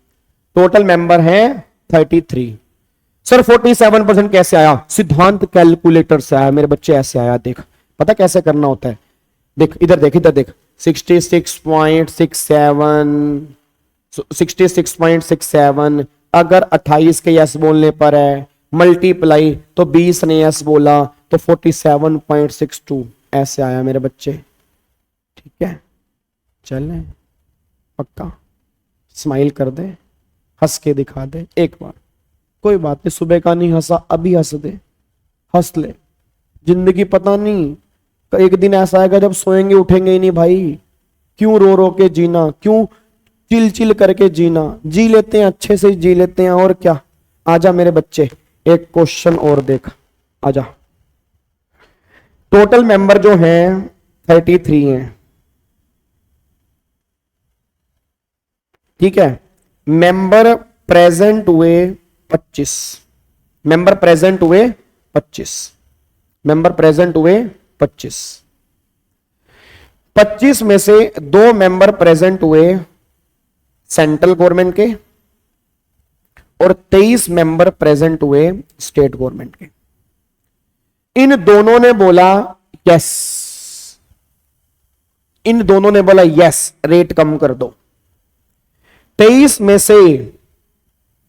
टोटल मेंबर है 33। सर 47% कैसे आया? सिद्धांत कैलकुलेटर से आया मेरे बच्चे, ऐसे आया। देख पता कैसे करना होता है, देख इधर देख, इधर देख। 66.67 अगर 28 के यस बोलने पर है, मल्टीप्लाई तो 20 ने यस बोला तो 47.62 ऐसे आया मेरे बच्चे। ठीक है, चले पक्का, स्माइल कर दे, हंस के दिखा दे एक बार। कोई बात नहीं, सुबह का नहीं हंसा, अभी हंस दे, हंस ले। जिंदगी पता नहीं एक दिन ऐसा आएगा जब सोएंगे उठेंगे ही नहीं भाई। क्यों रो रो के जीना, क्यों चिल चिल करके जीना? जी लेते हैं, अच्छे से जी लेते हैं, और क्या। आजा मेरे बच्चे, एक क्वेश्चन और देख, आजा। टोटल मेंबर जो हैं 33 हैं, ठीक है। मेंबर प्रेजेंट हुए 25, मेंबर प्रेजेंट हुए 25, मेंबर प्रेजेंट हुए 25। 25 में से 2 मेंबर प्रेजेंट हुए सेंट्रल गवर्नमेंट के और 23 मेंबर प्रेजेंट हुए स्टेट गवर्नमेंट के। इन दोनों ने बोला यस, इन दोनों ने बोला यस रेट कम कर दो। 23 में से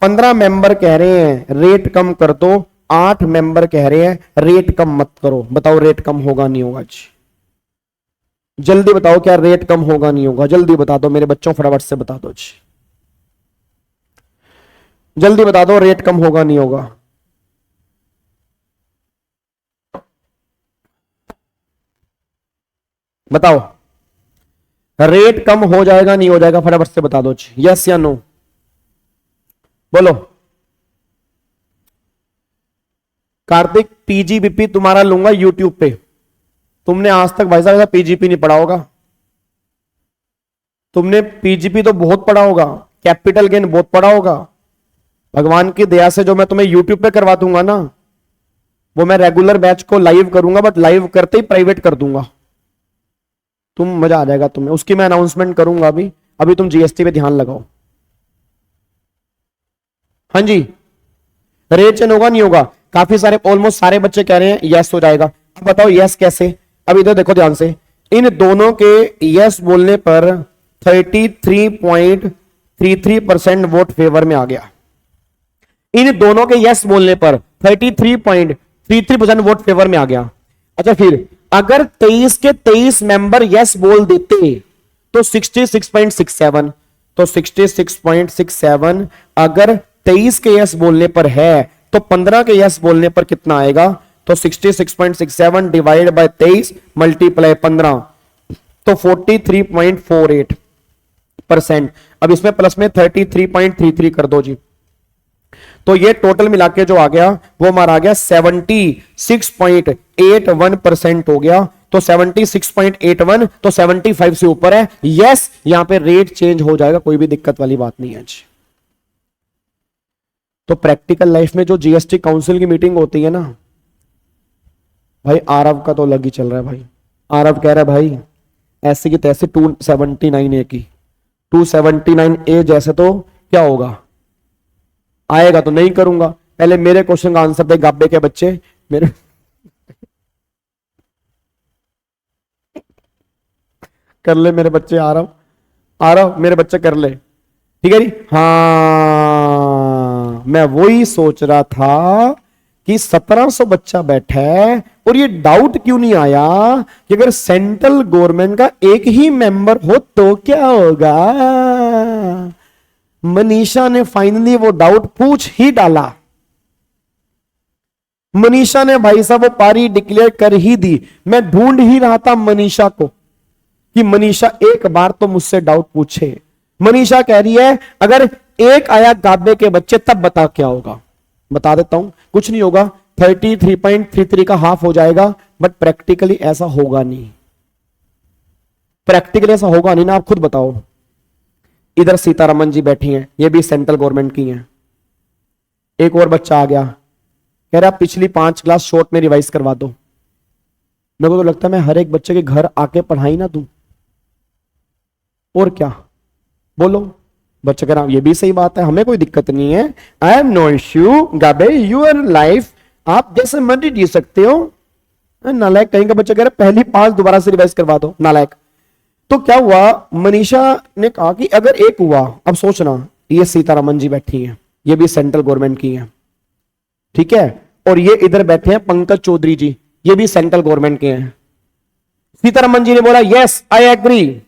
15 मेंबर कह रहे हैं रेट कम कर दो, 8 मेंबर कह रहे हैं रेट कम मत करो। बताओ रेट कम होगा नहीं होगा जी? जल्दी बताओ क्या रेट कम होगा नहीं होगा? जल्दी बता दो मेरे बच्चों, फटाफट से बता दो जी, जल्दी बता दो रेट कम होगा नहीं होगा? बताओ रेट कम हो जाएगा नहीं हो जाएगा? फटाफट से बता दो जी, यस या नो, बोलो। कार्तिक पीजीबीपी तुम्हारा लूंगा यूट्यूब पे। तुमने आज तक भाई साहब पीजीपी नहीं पढ़ा होगा। तुमने पीजीपी तो बहुत पढ़ा होगा, कैपिटल गेन बहुत पढ़ा होगा। भगवान की दया से जो मैं तुम्हें यूट्यूब पे करवा दूंगा ना, वो मैं रेगुलर बैच को लाइव करूंगा, बट लाइव करते ही प्राइवेट कर दूंगा। तुम मजा आ जाएगा तुम्हें, उसकी मैं अनाउंसमेंट करूंगा। अभी तुम जीएसटी पे ध्यान लगाओ। हाँ जी, रेट चेंज होगा नहीं होगा? काफी सारे ऑलमोस्ट सारे बच्चे कह रहे हैं यस हो जाएगा। अब बताओ यस कैसे? अब इधर देखो ध्यान से, इन दोनों के यस बोलने पर 33.33% वोट फेवर में आ गया। इन दोनों के यस बोलने पर 33.33% वोट फेवर में आ गया। अच्छा, फिर अगर 23 के 23 मेंबर यस बोल देते तो 66.67, तो 66.67 अगर 23 के यस बोलने पर है तो 15 के यस बोलने पर कितना आएगा? तो 66.67 डिवाइड बाय 23 मल्टीप्लाई 15, तो 43.48%। अब इसमें प्लस में 33.33 कर दो जी, तो ये टोटल मिला के जो आ गया वो हमारा आ गया 76.81% हो गया। तो 76.81, तो 75 से ऊपर है। यस, यहां पे रेट चेंज हो जाएगा, कोई भी दिक्कत वाली बात नहीं है जी। तो प्रैक्टिकल लाइफ में जो जीएसटी काउंसिल की मीटिंग होती है ना भाई, आरव का तो अलग ही चल रहा है भाई। आरव कह रहा है भाई ऐसे की तैसे 279A की 279A जैसे तो क्या होगा, आएगा तो नहीं करूंगा। पहले मेरे क्वेश्चन का आंसर दे गाबे के बच्चे, मेरे कर ले मेरे बच्चे। आरव मेरे बच्चे कर ले, ठीक है जी। हाँ, मैं वही सोच रहा था कि 1700 बच्चा बैठा है और ये डाउट क्यों नहीं आया कि अगर सेंट्रल गवर्नमेंट का एक ही मेंबर हो तो क्या होगा। मनीषा ने फाइनली वो डाउट पूछ ही डाला। मनीषा ने भाई साहब वो पारी डिक्लेयर कर ही दी। मैं ढूंढ ही रहा था मनीषा को कि मनीषा एक बार तो मुझसे डाउट पूछे। मनीषा कह रही है अगर एक आया गाबे के बच्चे तब बता क्या होगा। बता देता हूं, कुछ नहीं होगा, 33.33 का हाफ हो जाएगा, बट प्रैक्टिकली ऐसा होगा नहीं। प्रैक्टिकली ऐसा होगा नहीं ना, आप खुद बताओ। इधर सीतारमन जी बैठी हैं, ये भी सेंट्रल गवर्नमेंट की हैं। एक और बच्चा आ गया, कह रहा पिछली 5 क्लास शॉर्ट में रिवाइज करवा दो। मेरे को तो लगता है मैं हर एक बच्चे के घर आके पढ़ाई ना दूं, और क्या बोलो। बच्चा कह रहा ये भी सही बात है, हमें कोई दिक्कत नहीं है, आई एम नो इश्यू गाबे, यूर लाइफ, आप जैसे मर्जी जी सकते हो। नालायक कहीं का बच्चा कह रहा पहली 5 दोबारा से रिवाइज करवा दो, नालायक। तो क्या हुआ, मनीषा ने कहा कि अगर एक हुआ, अब सोचना ये सीतारमन जी बैठी हैं, ये भी सेंट्रल गवर्नमेंट की हैं, ठीक है, और ये इधर बैठे हैं पंकज चौधरी जी, ये भी सेंट्रल गवर्नमेंट के हैं। सीतारमन जी ने बोला यस आई एग्री,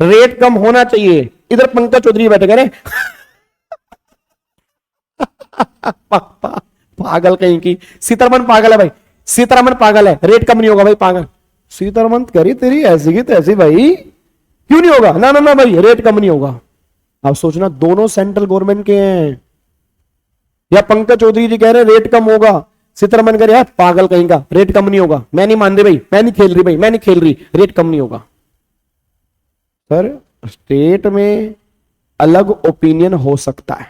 रेट कम होना चाहिए। इधर पंकज चौधरी बैठे कह रहे पागल कहीं की, सीतारमन पागल है भाई, सीतारमन पागल है, रेट कम नहीं होगा भाई, पागल। सीतारमन कह रही तेरी ऐसी की तैसी भाई, क्यों नहीं होगा, ना ना ना भाई रेट कम नहीं होगा। अब सोचना दोनों सेंट्रल गवर्नमेंट के हैं, या पंकज चौधरी जी कह रहे रेट कम होगा, सीतारमन कह रहे यार पागल कहीं का, रेट कम नहीं होगा, मैं नहीं मान रही भाई, मैं नहीं खेल रही भाई, मैं नहीं खेल रही, रेट कम नहीं होगा। सर स्टेट में अलग ओपिनियन हो सकता है,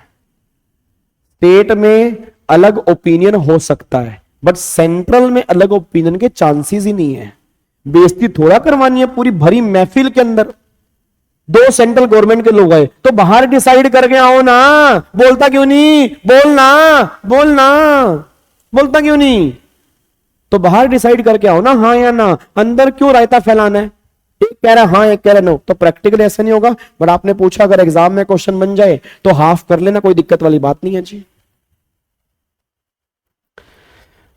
स्टेट में अलग ओपिनियन हो सकता है, बट सेंट्रल में अलग ओपिनियन के चांसेस ही नहीं है। बेइज्जती थोड़ा करवानी है पूरी भरी महफिल के अंदर। 2 सेंट्रल गवर्नमेंट के लोग आए तो बाहर डिसाइड करके आओ ना, बोलता क्यों नहीं, बोलना बोलना, बोलता क्यों नहीं, तो बाहर डिसाइड करके आओ ना, हाँ या ना, अंदर क्यों रायता फैलाना है। एक कह रहा है हाँ, एक कह रहा है नो, तो प्रैक्टिकली ऐसा नहीं होगा। बट आपने पूछा अगर एग्जाम में क्वेश्चन बन जाए तो हाफ कर लेना, कोई दिक्कत वाली बात नहीं है जी।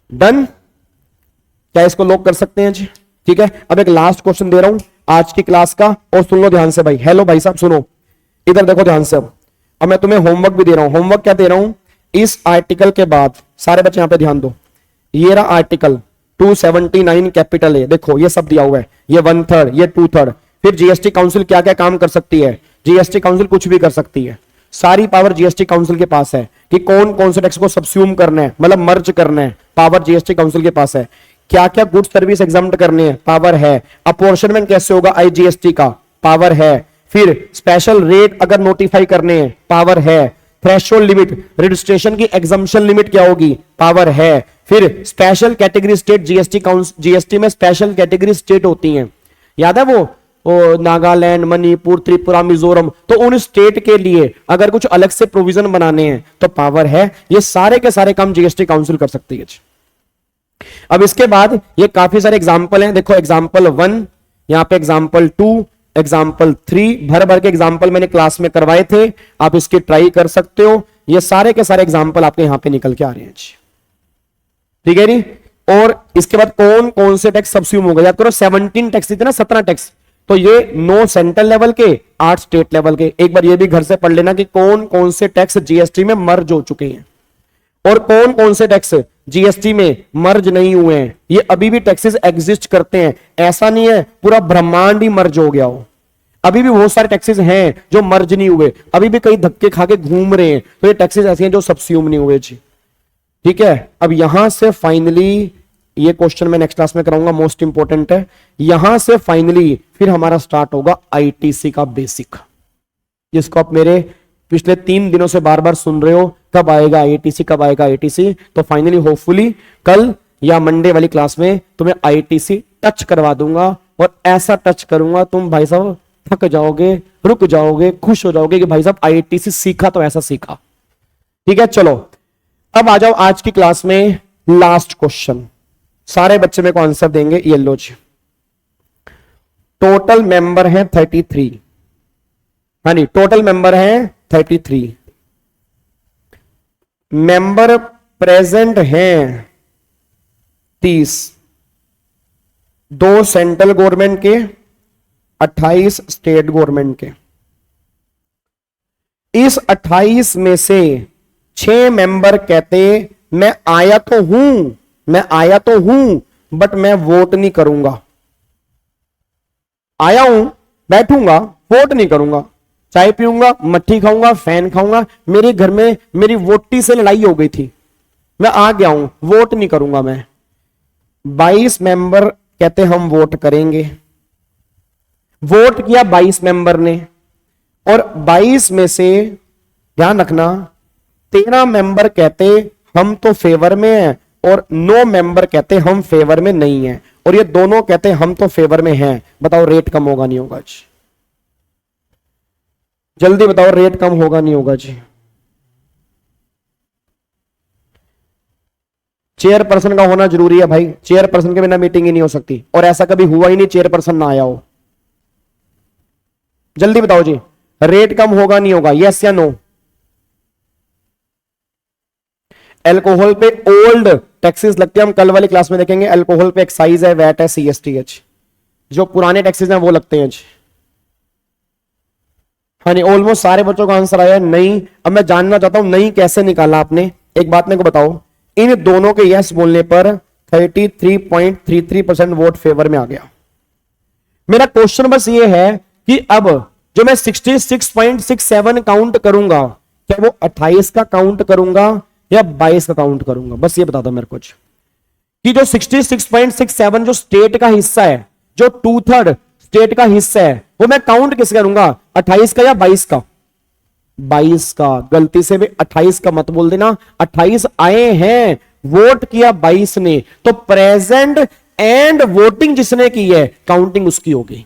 डन, क्या इसको लॉक कर सकते हैं जी? ठीक है, अब एक लास्ट क्वेश्चन दे रहा हूं आज की क्लास का, और सुन लो ध्यान से भाई। हेलो भाई साहब सुनो, इधर देखो ध्यान से। अब मैं तुम्हें होमवर्क भी दे रहा हूं। होमवर्क क्या दे रहा हूं? इस आर्टिकल के बाद, सारे बच्चे यहां पे ध्यान दो, ये रहा आर्टिकल 279 कैपिटल ए, देखो ये सब दिया हुआ है, ये 1/3, ये 2/3। फिर जीएसटी काउंसिल क्या क्या काम कर सकती है? जीएसटी काउंसिल कुछ भी कर सकती है, सारी पावर जीएसटी काउंसिल के पास है कि कौन कौन से टैक्स को सबस्यूम करना है, मतलब मर्ज करना है, पावर जीएसटी काउंसिल के पास है। क्या क्या गुड्स सर्विस एग्जाम्प्ट करने हैं, पावर है। अपॉर्शनमेंट कैसे होगा आईजीएसटी का, पावर है। फिर स्पेशल रेट अगर नोटिफाई करने हैं, पावर है। थ्रेशोल्ड लिमिट, रजिस्ट्रेशन की एग्जम्पशन लिमिट क्या होगी, पावर है। फिर स्पेशल कैटेगरी स्टेट, जीएसटी में स्पेशल कैटेगरी स्टेट होती हैं, याद है वो नागालैंड, मणिपुर, त्रिपुरा, मिजोरम, तो उन स्टेट के लिए अगर कुछ अलग से प्रोविजन बनाने हैं तो पावर है। ये सारे के सारे काम जीएसटी काउंसिल कर सकती है। अब इसके बाद ये काफी सारे एग्जाम्पल हैं, देखो एग्जाम्पल 1, यहां पे एग्जाम्पल 2, एग्जाम्पल 3, भर भर के एग्जाम्पल मैंने क्लास में करवाए थे, आप इसकी ट्राई कर सकते हो। ये सारे के सारे एग्जाम्पल आपके यहां पे निकल के आ रहे हैं, ठीक है नी। और इसके बाद कौन कौन से टैक्स सबस्यूम होगा, याद करो 17 टैक्स थे ना, 17 टैक्स, तो ये 9 सेंट्रल लेवल के, 8 स्टेट लेवल के। एक बार ये भी घर से पढ़ लेना कि कौन कौन से टैक्स जीएसटी में मर्ज हो चुके हैं और कौन कौन से टैक्स जीएसटी में मर्ज नहीं हुए हैं। ये अभी भी टैक्सेस एग्जिस्ट करते हैं, ऐसा नहीं है पूरा ब्रह्मांड ही मर्ज हो गया हो। अभी भी बहुत सारे टैक्सेस हैं जो मर्ज नहीं हुए, अभी भी कई धक्के खा के घूम रहे हैं, तो ये टैक्सेस ऐसे हैं जो सबस्यूम नहीं हुए जी, ठीक है। अब यहां से फाइनली, ये क्वेश्चन मैं नेक्स्ट क्लास में कराऊंगा, मोस्ट इंपॉर्टेंट है। यहां से फाइनली फिर हमारा स्टार्ट होगा आईटीसी का बेसिक, जिसको आप मेरे पिछले 3 दिनों से बार बार सुन रहे हो, कब आएगा आईटीसी, कब आएगा आईटीसी। तो फाइनली होपफुली कल या मंडे वाली क्लास में तुम्हें आईटीसी टच करवा दूंगा, और ऐसा टच करूंगा तुम भाई साहब थक जाओगे, रुक जाओगे, खुश हो जाओगे कि भाई साहब आईटीसी सीखा तो ऐसा सीखा, ठीक है। चलो अब आ जाओ आज की क्लास में लास्ट क्वेश्चन, सारे बच्चे मेरे को आंसर देंगे। ये लो जी, टोटल मेंबर है 33, हाँ नहीं टोटल मेंबर है 33, मेंबर प्रेजेंट हैं 30, 2 सेंट्रल गवर्नमेंट के, 28 स्टेट गवर्नमेंट के। इस 28 में से 6 मेंबर कहते मैं आया तो हूं बट मैं वोट नहीं करूंगा। आया हूं, बैठूंगा, वोट नहीं करूंगा, चाय पीऊंगा, मट्ठी खाऊंगा, फैन खाऊंगा, मेरे घर में मेरी वोटी से लड़ाई हो गई थी, मैं आ गया हूं, वोट नहीं करूंगा मैं। 22 मेंबर कहते हम वोट करेंगे। वोट किया 22 मेंबर ने, और 22 में से ध्यान रखना 13 मेंबर कहते हम तो फेवर में हैं, और 9 मेंबर कहते हम फेवर में नहीं हैं, और ये दोनों कहते हम तो फेवर में हैं। बताओ रेट कम होगा नहीं होगा जी? जल्दी बताओ रेट कम होगा नहीं होगा जी? चेयरपर्सन का होना जरूरी है भाई, चेयरपर्सन के बिना मीटिंग ही नहीं हो सकती, और ऐसा कभी हुआ ही नहीं चेयरपर्सन ना आया हो। जल्दी बताओ जी, रेट कम होगा नहीं होगा, यस या नो? अल्कोहल पे ओल्ड टैक्सेस लगते हैं, हम कल वाली क्लास में देखेंगे। अल्कोहल पे एक्साइज है, वैट है, सीएसटीएच, जो पुराने टैक्सेस हैं वो लगते हैं जी। हाँ नहीं, ऑलमोस्ट सारे बच्चों का आंसर आया नहीं। अब मैं जानना चाहता हूं नहीं कैसे निकाला आपने, एक बात मेरे को बताओ। इन दोनों के यस बोलने पर 33.33% वोट फेवर में आ गया। मेरा क्वेश्चन बस ये है कि अब जो मैं 66.67 काउंट करूंगा, क्या वो 28 का काउंट करूंगा या 22 का काउंट करूंगा? बस ये बता दो मेरे को कि जो 66.67 जो स्टेट का हिस्सा है, जो 2/3 स्टेट का हिस्सा है, वो मैं काउंट किस करूंगा, 28 का या 22 का? 22 का। गलती से भी 28 का मत बोल देना। 28 आए हैं, वोट किया 22 ने, तो प्रेजेंट एंड वोटिंग जिसने की है काउंटिंग उसकी होगी।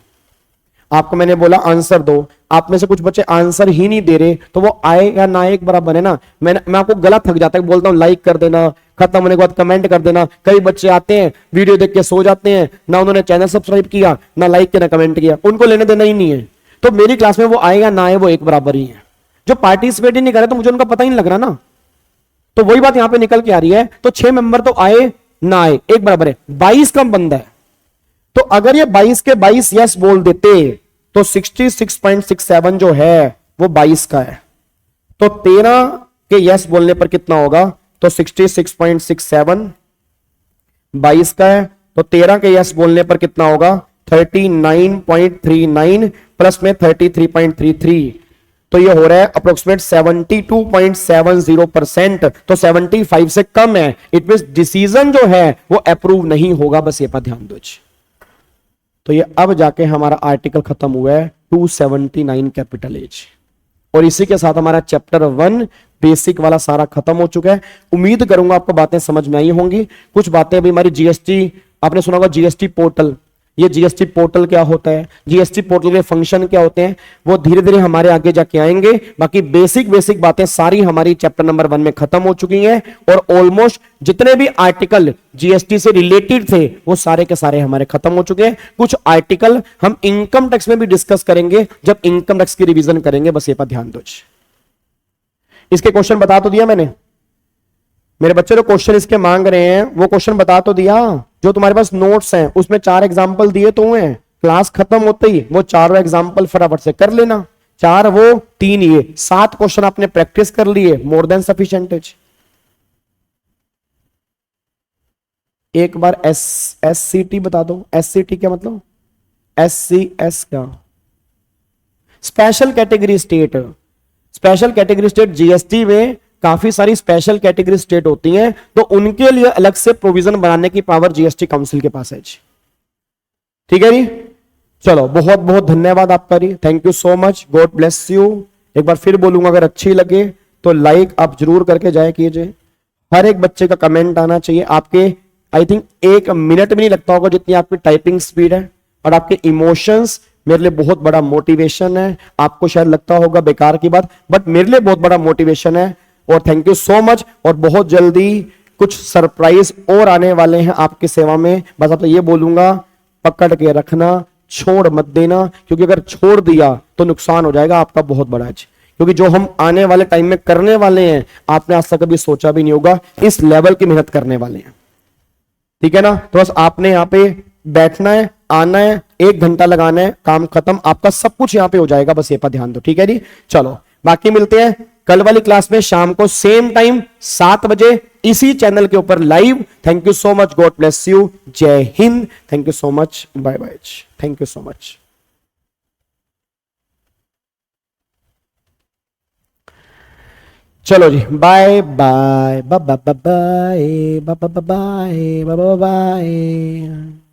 आपको मैंने बोला आंसर दो, आप में से कुछ बच्चे आंसर ही नहीं दे रहे, तो वो आए या ना आए एक बराबर है ना। मैं आपको गलत थक जाता है, बोलता हूं लाइक कर देना, खत्म होने के बाद कमेंट कर देना। कई बच्चे आते हैं वीडियो देख के सो जाते हैं, ना उन्होंने चैनल सब्सक्राइब किया, ना लाइक किया, ना कमेंट किया, उनको लेने देना ही नहीं है। तो मेरी क्लास में वो आए या ना आए वो एक बराबर ही है। जो पार्टिसिपेट ही नहीं करे तो मुझे उनका पता ही नहीं लग रहा ना। तो वही बात यहां पे निकल के आ रही है। तो 6 मेंबर तो आए ना आए एक बराबर है। 22 कम बंदा है, तो अगर ये 22 के 22 यस बोल देते तो 66.67 जो है वो 22 का है। तो 13 के यस बोलने पर कितना होगा, तो 66.67 22 का है, तो 13 के यस बोलने पर कितना होगा 39.39 प्लस में 33.33, तो ये हो रहा है अप्रोक्सीमेट 72.70%। तो 75 से कम है, इट मींस डिसीजन जो है वो अप्रूव नहीं होगा। बस ये पर ध्यान दो। तो ये अब जाके हमारा आर्टिकल खत्म हुआ है 279 कैपिटल एज, और इसी के साथ हमारा चैप्टर 1 बेसिक वाला सारा खत्म हो चुका है। उम्मीद करूंगा आपको बातें समझ में आई होंगी। कुछ बातें अभी हमारी जीएसटी, आपने सुना होगा जीएसटी पोर्टल, ये जीएसटी पोर्टल क्या होता है, जीएसटी पोर्टल के फंक्शन क्या होते हैं, वो धीरे धीरे हमारे आगे जाके आएंगे। बाकी बेसिक बातें सारी हमारी चैप्टर नंबर 1 में खत्म हो चुकी हैं, और ऑलमोस्ट जितने भी आर्टिकल जीएसटी से रिलेटेड थे वो सारे के सारे हमारे खत्म हो चुके हैं। कुछ आर्टिकल हम इनकम टैक्स में भी डिस्कस करेंगे जब इनकम टैक्स की रिवीजन करेंगे। बस ये पर ध्यान दो। इसके क्वेश्चन बता तो दिया मैंने, मेरे बच्चे जो क्वेश्चन इसके मांग रहे हैं वो क्वेश्चन बता तो दिया। जो तुम्हारे पास नोट्स हैं उसमें 4 एग्जाम्पल दिए तो हैं, क्लास खत्म होते ही वो 4 एग्जाम्पल फटाफट से कर लेना। 4 वो 3 ये 7 क्वेश्चन आपने प्रैक्टिस कर लिए, मोर देन सफिशिएंट। एक बार एससीटी बता दो। एससीटी क्या मतलब, एससीएस क्या, special category state. Special category state GST में काफी सारी स्पेशल कैटेगरी स्टेट होती हैं, तो उनके लिए अलग से प्रोविजन बनाने की पावर जीएसटी काउंसिल के पास है। ठीक है जी, चलो बहुत बहुत धन्यवाद आपका जी, thank you so much, God bless you. एक बार फिर बोलूंगा अगर अच्छी लगे तो लाइक आप जरूर करके जाए कीजिए। हर एक बच्चे का कमेंट आना चाहिए। आपके आई थिंक 1 मिनट भी नहीं लगता होगा जितनी आपकी टाइपिंग स्पीड है, और आपके इमोशंस मेरे लिए बहुत बड़ा मोटिवेशन है। आपको शायद लगता होगा बेकार की बात, बट मेरे लिए बहुत बड़ा मोटिवेशन है। और थैंक यू सो मच। और बहुत जल्दी कुछ सरप्राइज और आने वाले हैं आपकी सेवा में। बस आप तो ये बोलूंगा पकड़ के रखना, छोड़ मत देना, क्योंकि अगर छोड़ दिया तो नुकसान हो जाएगा आपका बहुत बड़ा। क्योंकि जो हम आने वाले टाइम में करने वाले हैं आपने आज तक कभी सोचा भी नहीं होगा, इस लेवल की मेहनत करने वाले हैं। ठीक है ना, तो बस आपने यहाँ पे बैठना है, आना है, 1 घंटा लगाना है, काम खत्म, आपका सब कुछ यहाँ पे हो जाएगा। बस ये पर ध्यान दो। ठीक है जी, चलो बाकी मिलते हैं कल वाली क्लास में शाम को सेम टाइम 7 बजे इसी चैनल के ऊपर live. Thank you so much, God bless you, जय Hind, thank you so much, bye bye, thank you so much. चलो जी, bye bye bye bye bye bye bye bye bye.